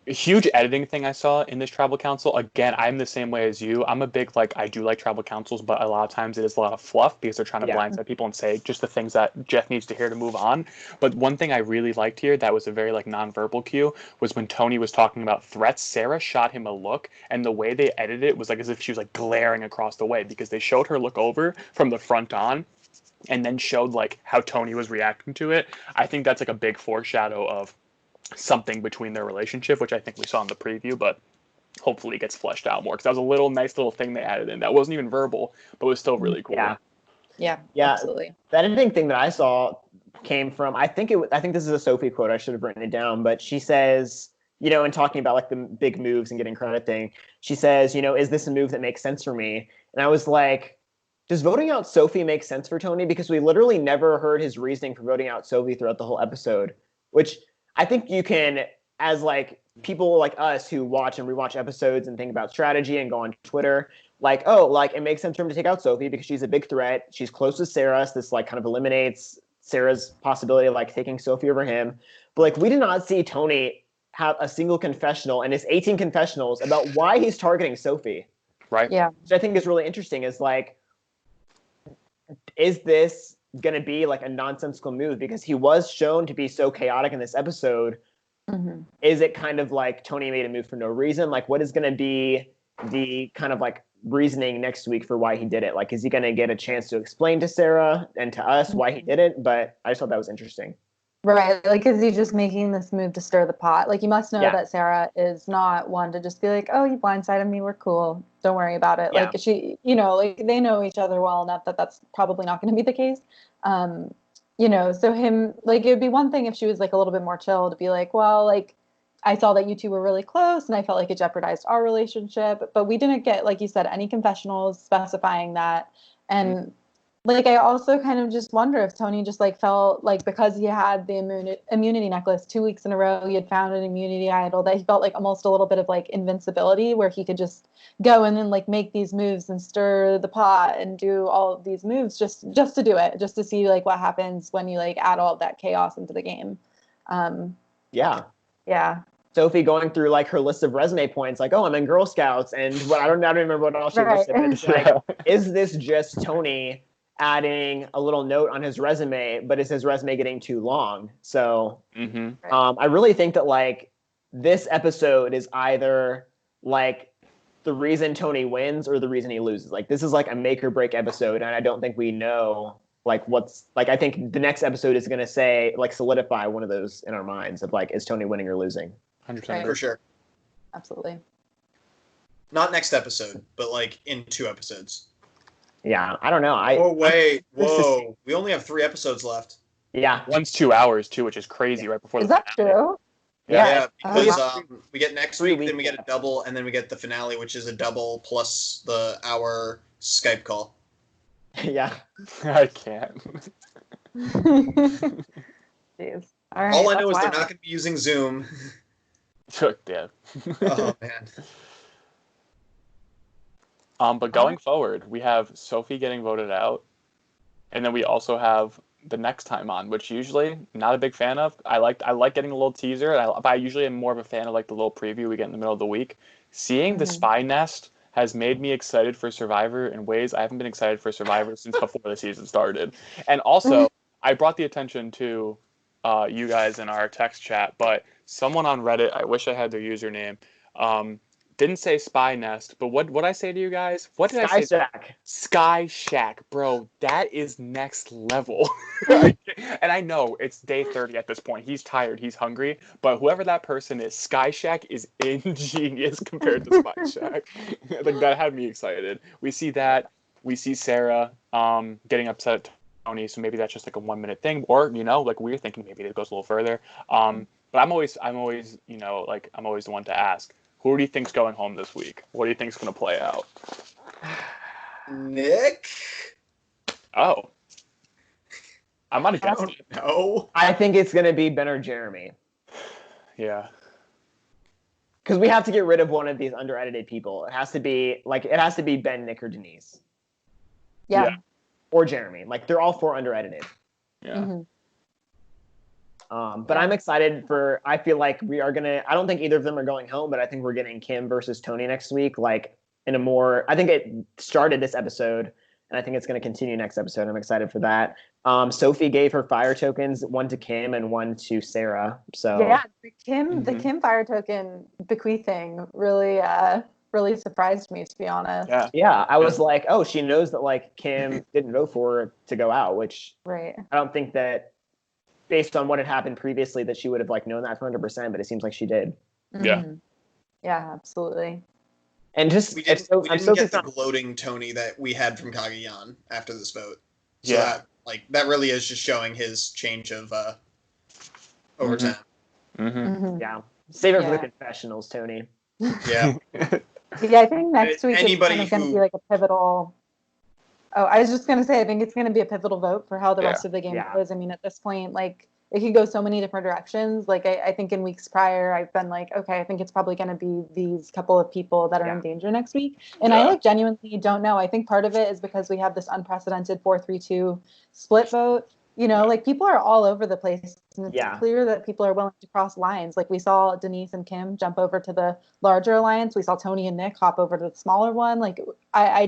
a huge editing thing I saw in this Tribal Council. Again, I'm the same way as you. I'm a big, like, I do like Tribal Councils, but a lot of times it is a lot of fluff because they're trying to blindside people and say just the things that Jeff needs to hear to move on. But one thing I really liked here that was a very, like, nonverbal cue was when Tony was talking about threats. Sarah shot him a look, and the way they edited it was like as if she was, like, glaring across the way because they showed her look over from the front on and then showed, like, how Tony was reacting to it. I think that's, like, a big foreshadow of something between their relationship, which I think we saw in the preview, but hopefully it gets fleshed out more because that was a nice little thing they added in that wasn't even verbal but was still really cool. Yeah, absolutely. The editing thing that I saw came from, I think this is a Sophie quote, I should have written it down, but she says, you know, in talking about like the big moves and getting credit thing, she says, you know, is this a move that makes sense for me? And I was like, does voting out Sophie make sense for Tony? Because we literally never heard his reasoning for voting out Sophie throughout the whole episode, which I think you can, as like people like us who watch and rewatch episodes and think about strategy and go on Twitter, like, oh, like it makes sense for him to take out Sophie because she's a big threat. She's close to Sarah. So this like kind of eliminates Sarah's possibility of like taking Sophie over him. But like we did not see Tony have a single confessional in his 18 confessionals about why he's targeting Sophie. Right. Yeah. Which I think is really interesting. Is like, is this gonna be like a nonsensical move? Because he was shown to be so chaotic in this episode. Mm-hmm. Is it kind of like Tony made a move for no reason? Like, what is gonna be the kind of like reasoning next week for why he did it? Like, is he gonna get a chance to explain to Sarah and to us why he did it? But I just thought that was interesting. Right. Like, is he just making this move to stir the pot? Like, you must know Yeah. that Sarah is not one to just be like, oh, you blindsided me. We're cool. Don't worry about it. Yeah. Like, she, like, they know each other well enough that that's probably not going to be the case. So him, like, it would be one thing if she was, like, a little bit more chill to be like, well, like, I saw that you two were really close and I felt like it jeopardized our relationship. But we didn't get, like you said, any confessionals specifying that. And like, I also kind of just wonder if Tony just like felt like because he had the immunity necklace 2 weeks in a row, he had found an immunity idol, that he felt like almost a little bit of like invincibility where he could just go in and like make these moves and stir the pot and do all of these moves just to do it, just to see like what happens when you like add all of that chaos into the game. Yeah. Yeah. Sophie going through like her list of resume points, like, oh, I'm in Girl Scouts, and what I don't remember what else she listed. But it's like, is this just Tony adding a little note on his resume, but is his resume getting too long? So I really think that like this episode is either like the reason Tony wins or the reason he loses. Like, this is like a make or break episode, and I don't think we know like what's like. I think the next episode is going to say like solidify one of those in our minds of like, is Tony winning or losing? 100%. For sure. Absolutely. Not next episode, but like in 2 episodes. Yeah, I don't know. Oh wait, whoa! We only have 3 episodes left. Yeah, one's 2 hours too, which is crazy. Right before is that true? Yeah, because we get next 3 week, weeks. then we get a double, and then we get the finale, which is a double plus the hour Skype call. Yeah. I can't. Jeez. All right. All I know is they're not going to be using Zoom. Yeah. Oh man. But going forward, we have Sophie getting voted out, and then we also have the next time on, which usually not a big fan of. I like getting a little teaser, but I usually am more of a fan of like the little preview we get in the middle of the week. Seeing the spy nest has made me excited for Survivor in ways I haven't been excited for Survivor since before the season started. And also, I brought the attention to you guys in our text chat, but someone on Reddit, I wish I had their username, didn't say spy nest, but what I say to you guys? What did I say? Shack. Sky Shack, bro. That is next level. And I know it's day 30 at this point. He's tired. He's hungry. But whoever that person is, Sky Shack is ingenious compared to Spy Shack. Like, that had me excited. We see that. We see Sarah getting upset at Tony, so maybe that's just like a 1-minute thing. Or, like we're thinking maybe it goes a little further. But I'm always, I'm always the one to ask. Who do you think's going home this week? What do you think's going to play out? Nick? Oh. I'm not against it. No. I think it's going to be Ben or Jeremy. Yeah. Because we have to get rid of one of these under-edited people. It has to be Ben, Nick, or Denise. Yeah. Or Jeremy. Like, they're all 4 under-edited. Yeah. But I'm excited I feel like we are going to, I don't think either of them are going home, but I think we're getting Kim versus Tony next week. Like, I think it started this episode, and I think it's going to continue next episode. I'm excited for that. Sophie gave her fire tokens, 1 to Kim and 1 to Sarah. So yeah, the Kim fire token bequeathing really surprised me, to be honest. Yeah, I was like, oh, she knows that like Kim didn't vote for her to go out, which right. I don't think that based on what had happened previously that she would have like known that for 100%, but it seems like she did. Yeah. Yeah, absolutely. And just we didn't get the gloating Tony that we had from Kagayan after this vote. So that really is just showing his change of over time. Yeah. Save it for the confessionals, Tony. Yeah. Yeah, I think next week is kind of going to be like a pivotal. Oh, I was just going to say, I think it's going to be a pivotal vote for how the rest of the game goes. I mean, at this point, like, it could go so many different directions. Like, I think in weeks prior, I've been like, okay, I think it's probably going to be these couple of people that are in danger next week. And I like genuinely don't know. I think part of it is because we have this unprecedented 4-3-2 split vote. You know, like people are all over the place, and it's Yeah. clear that people are willing to cross lines. Like we saw Denise and Kim jump over to the larger alliance. We saw Tony and Nick hop over to the smaller one. Like I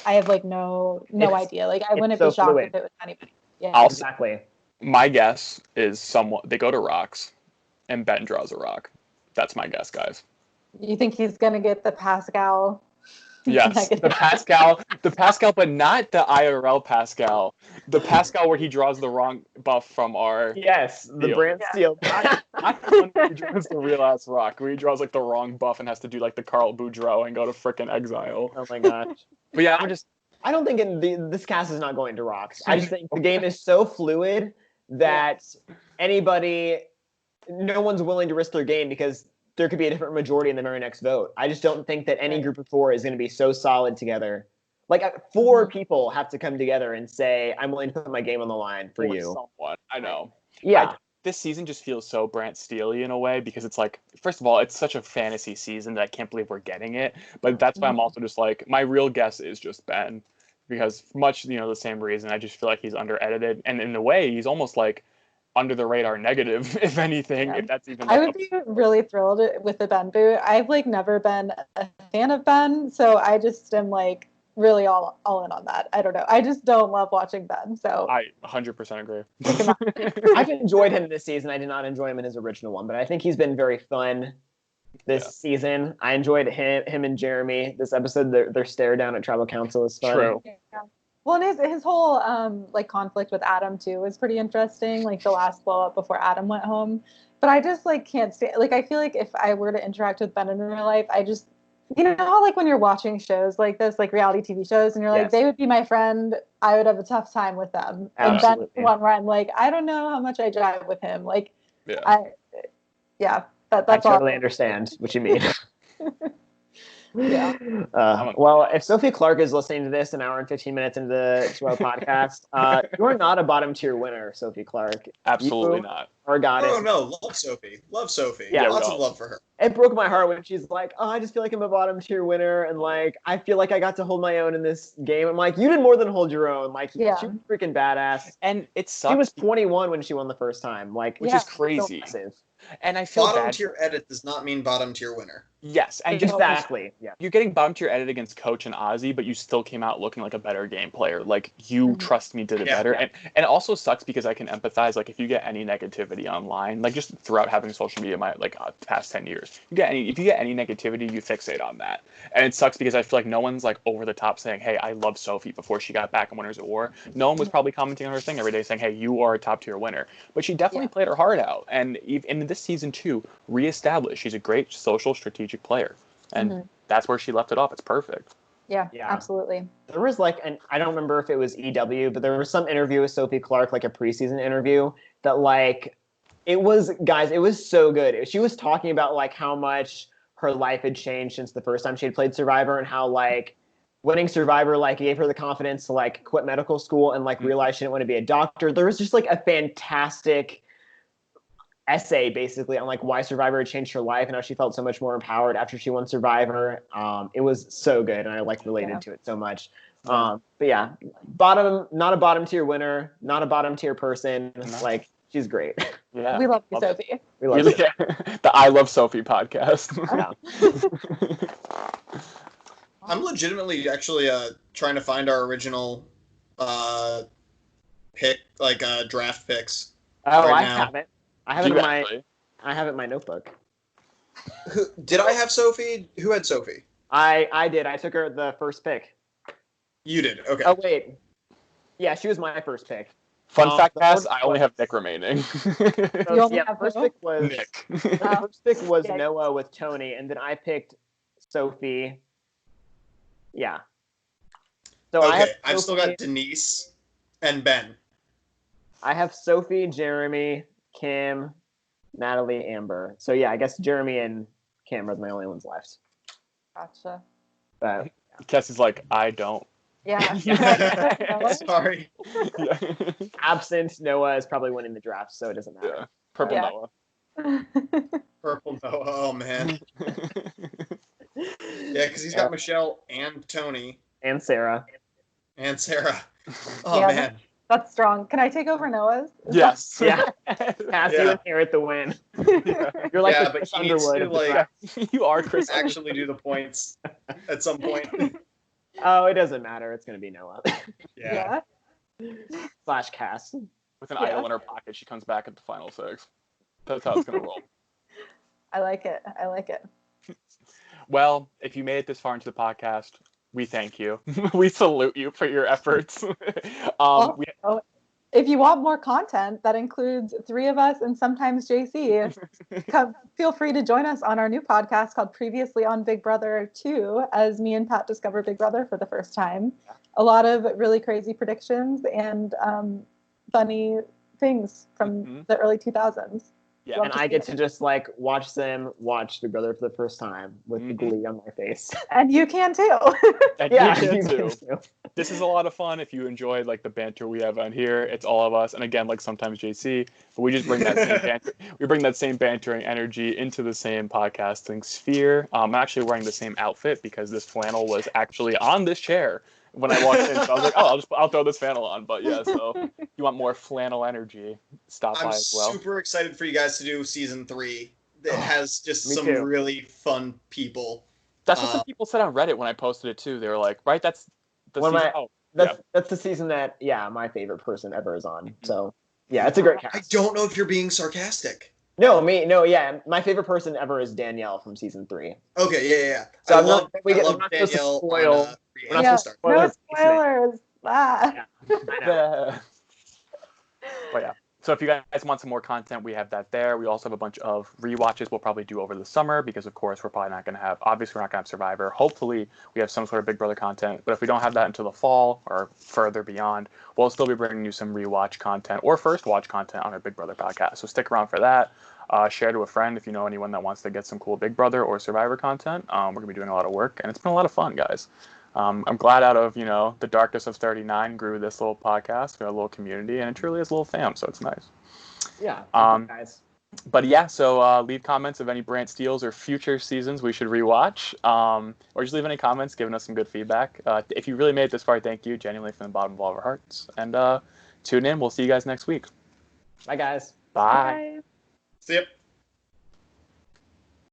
have like no idea. Like I wouldn't so be shocked fluid. if it was anybody. Yeah. I'll Exactly. My guess is they go to rocks, and Ben draws a rock. That's my guess, guys. You think he's gonna get the Pascal? Yes, the Pascal, but not the IRL Pascal. The Pascal where he draws the wrong buff from our. Yes, the Deal. brand steel. Not the one where he draws the real ass rock, where he draws like the wrong buff and has to do like the Carl Boudreaux and go to frickin' exile. Oh my gosh. But yeah, I don't think this cast is not going to rocks. I just think the game is so fluid that no one's willing to risk their game because there could be a different majority in the very next vote. I just don't think that any group of 4 is going to be so solid together. Like 4 people have to come together and say, "I'm willing to put my game on the line for you." Someone, I know. Yeah. This season just feels so Brant Steely in a way because it's like, first of all, it's such a fantasy season that I can't believe we're getting it. But that's why I'm also just like, my real guess is just Ben, because much the same reason. I just feel like he's under edited, and in a way, he's almost like under the radar negative, if anything. If that's even. I would be really thrilled with the Ben boot. I've like never been a fan of Ben, so I just am like really all in on that. I don't know. I just don't love watching Ben. So I 100% agree. I've enjoyed him this season. I did not enjoy him in his original one, but I think he's been very fun this season. I enjoyed him and Jeremy. This episode, their stare down at Tribal Council is fun. True. Yeah. Well, and his whole like conflict with Adam too was pretty interesting. Like the last blow up before Adam went home. But I just like can't stand. Like I feel like if I were to interact with Ben in real life, I just how like when you're watching shows like this, like reality TV shows, and you're like, they would be my friend, I would have a tough time with them. Absolutely. And Ben, one where I'm like, I don't know how much I jive with him. Like, that's I totally understand what you mean. Yeah. Well, if Sophie Clark is listening to this an hour and 15 minutes into our podcast, you are not a bottom tier winner, Sophie Clark. Absolutely not. Our goddess. Oh no, love Sophie. Love Sophie. Yeah, lots of love for her. It broke my heart when she's like, "Oh, I just feel like I'm a bottom tier winner, and like I feel like I got to hold my own in this game." I'm like, "You did more than hold your own." Like, she was freaking badass. And it sucks. She was 21 when she won the first time, like, which is crazy. So and I feel bottom tier edit does not mean bottom tier winner. Yes, and exactly. Yeah, you're getting bottom tier edit against Coach and Ozzy, but you still came out looking like a better game player. Like you trust me, did it better, and it also sucks because I can empathize. Like if you get any negativity online, like just throughout having social media my past 10 years, if you get any negativity, you fixate on that, and it sucks because I feel like no one's like over the top saying, "Hey, I love Sophie" before she got back in Winners at War. No one was probably commenting on her thing every day saying, "Hey, you are a top tier winner," but she definitely played her heart out, and in this season too, reestablished she's a great social strategic player. And that's where she left it off. It's perfect. Yeah, absolutely. There was like, I don't remember if it was EW, but there was some interview with Sophie Clark, like a preseason interview that like, it was so good. She was talking about like how much her life had changed since the first time she had played Survivor and how like winning Survivor like gave her the confidence to like quit medical school and like realize she didn't want to be a doctor. There was just like a fantastic essay basically on like why Survivor had changed her life and how she felt so much more empowered after she won Survivor. It was so good and I like related to it so much. But yeah, not a bottom tier winner, not a bottom tier person. Like she's great. Yeah, we love you, Sophie. We love you. The I Love Sophie podcast. I'm legitimately actually trying to find our original draft picks. Oh, right I now. have it. I have it in my notebook. Did I have Sophie? Who had Sophie? I did. I took her the first pick. You did. Okay. Oh wait. Yeah, she was my first pick. Fun fact, Cass, I only have Nick remaining. First pick was Nick. First pick was Noah with Tony, and then I picked Sophie. Yeah. So I've still got Denise and Ben. I have Sophie, Jeremy, Kim, Natalie, Amber. So yeah, I guess Jeremy and Kim are my only ones left. Gotcha. But Cassie's like, I don't. Yeah. Sorry. Absent Noah is probably winning the draft, so it doesn't matter. Yeah. Purple Noah. Purple Noah. Oh man. Yeah, because he's got Michelle and Tony and Sarah. Oh man. That's strong. Can I take over Noah's? Yes. Yeah. Cassie, you inherit the win. You're like the but Chris he needs Underwood to, of the like, draft. You are Chris. actually do the points at some point. Oh, it doesn't matter. It's gonna be Noah. Yeah. Slash Cass. With an Yeah. idol in her pocket, she comes back at the final 6. That's how it's gonna roll. I like it. I like it. Well, if you made it this far into the podcast, we thank you. We salute you for your efforts. If you want more content that includes 3 of us and sometimes JC, feel free to join us on our new podcast called Previously on Big Brother 2, as me and Pat discover Big Brother for the first time. A lot of really crazy predictions and funny things from the early 2000s. Yeah. And I get to just like watch them watch Big Brother for the first time with the glee on my face. And you can too. And Yeah, you you can can too. too. This is a lot of fun. If you enjoyed like the banter we have on here, it's all of us. And again, like sometimes JC, but we just bring that same banter. We bring that same bantering energy into the same podcasting sphere. I'm actually wearing the same outfit because this flannel was actually on this chair when I walked in. So I was like, oh, I'll throw this flannel on. But yeah, so if you want more flannel energy, stop by as well. I'm super excited for you guys to do season 3. It has just some too. really fun people. That's what some people said on Reddit when I posted it too. They were like, right, that's the One of season. my- That's the season that my favorite person ever is on. So yeah, it's a great cast. I don't know if you're being sarcastic. No, my favorite person ever is Danielle from season 3. Okay, yeah. So I I'm love not supposed to Danielle spoil- on we're not Yeah, supposed to spoil no his spoilers. Ah. I know. But yeah. So if you guys want some more content, we have that there. We also have a bunch of rewatches we'll probably do over the summer because, of course, we're probably not going to have, obviously, we're not going to have Survivor. Hopefully, we have some sort of Big Brother content. But if we don't have that until the fall or further beyond, we'll still be bringing you some rewatch content or first watch content on our Big Brother podcast. So stick around for that. Share to a friend if you know anyone that wants to get some cool Big Brother or Survivor content. We're going to be doing a lot of work, and it's been a lot of fun, guys. I'm glad out of, the darkness of 39 grew this little podcast, a little community, and it truly is a little fam, so it's nice. Yeah. Guys. But yeah, so leave comments of any Brant Steels or future seasons we should rewatch, or just leave any comments giving us some good feedback. If you really made it this far, thank you, genuinely from the bottom of all of our hearts. And tune in. We'll see you guys next week. Bye, guys. Bye. Bye. See ya.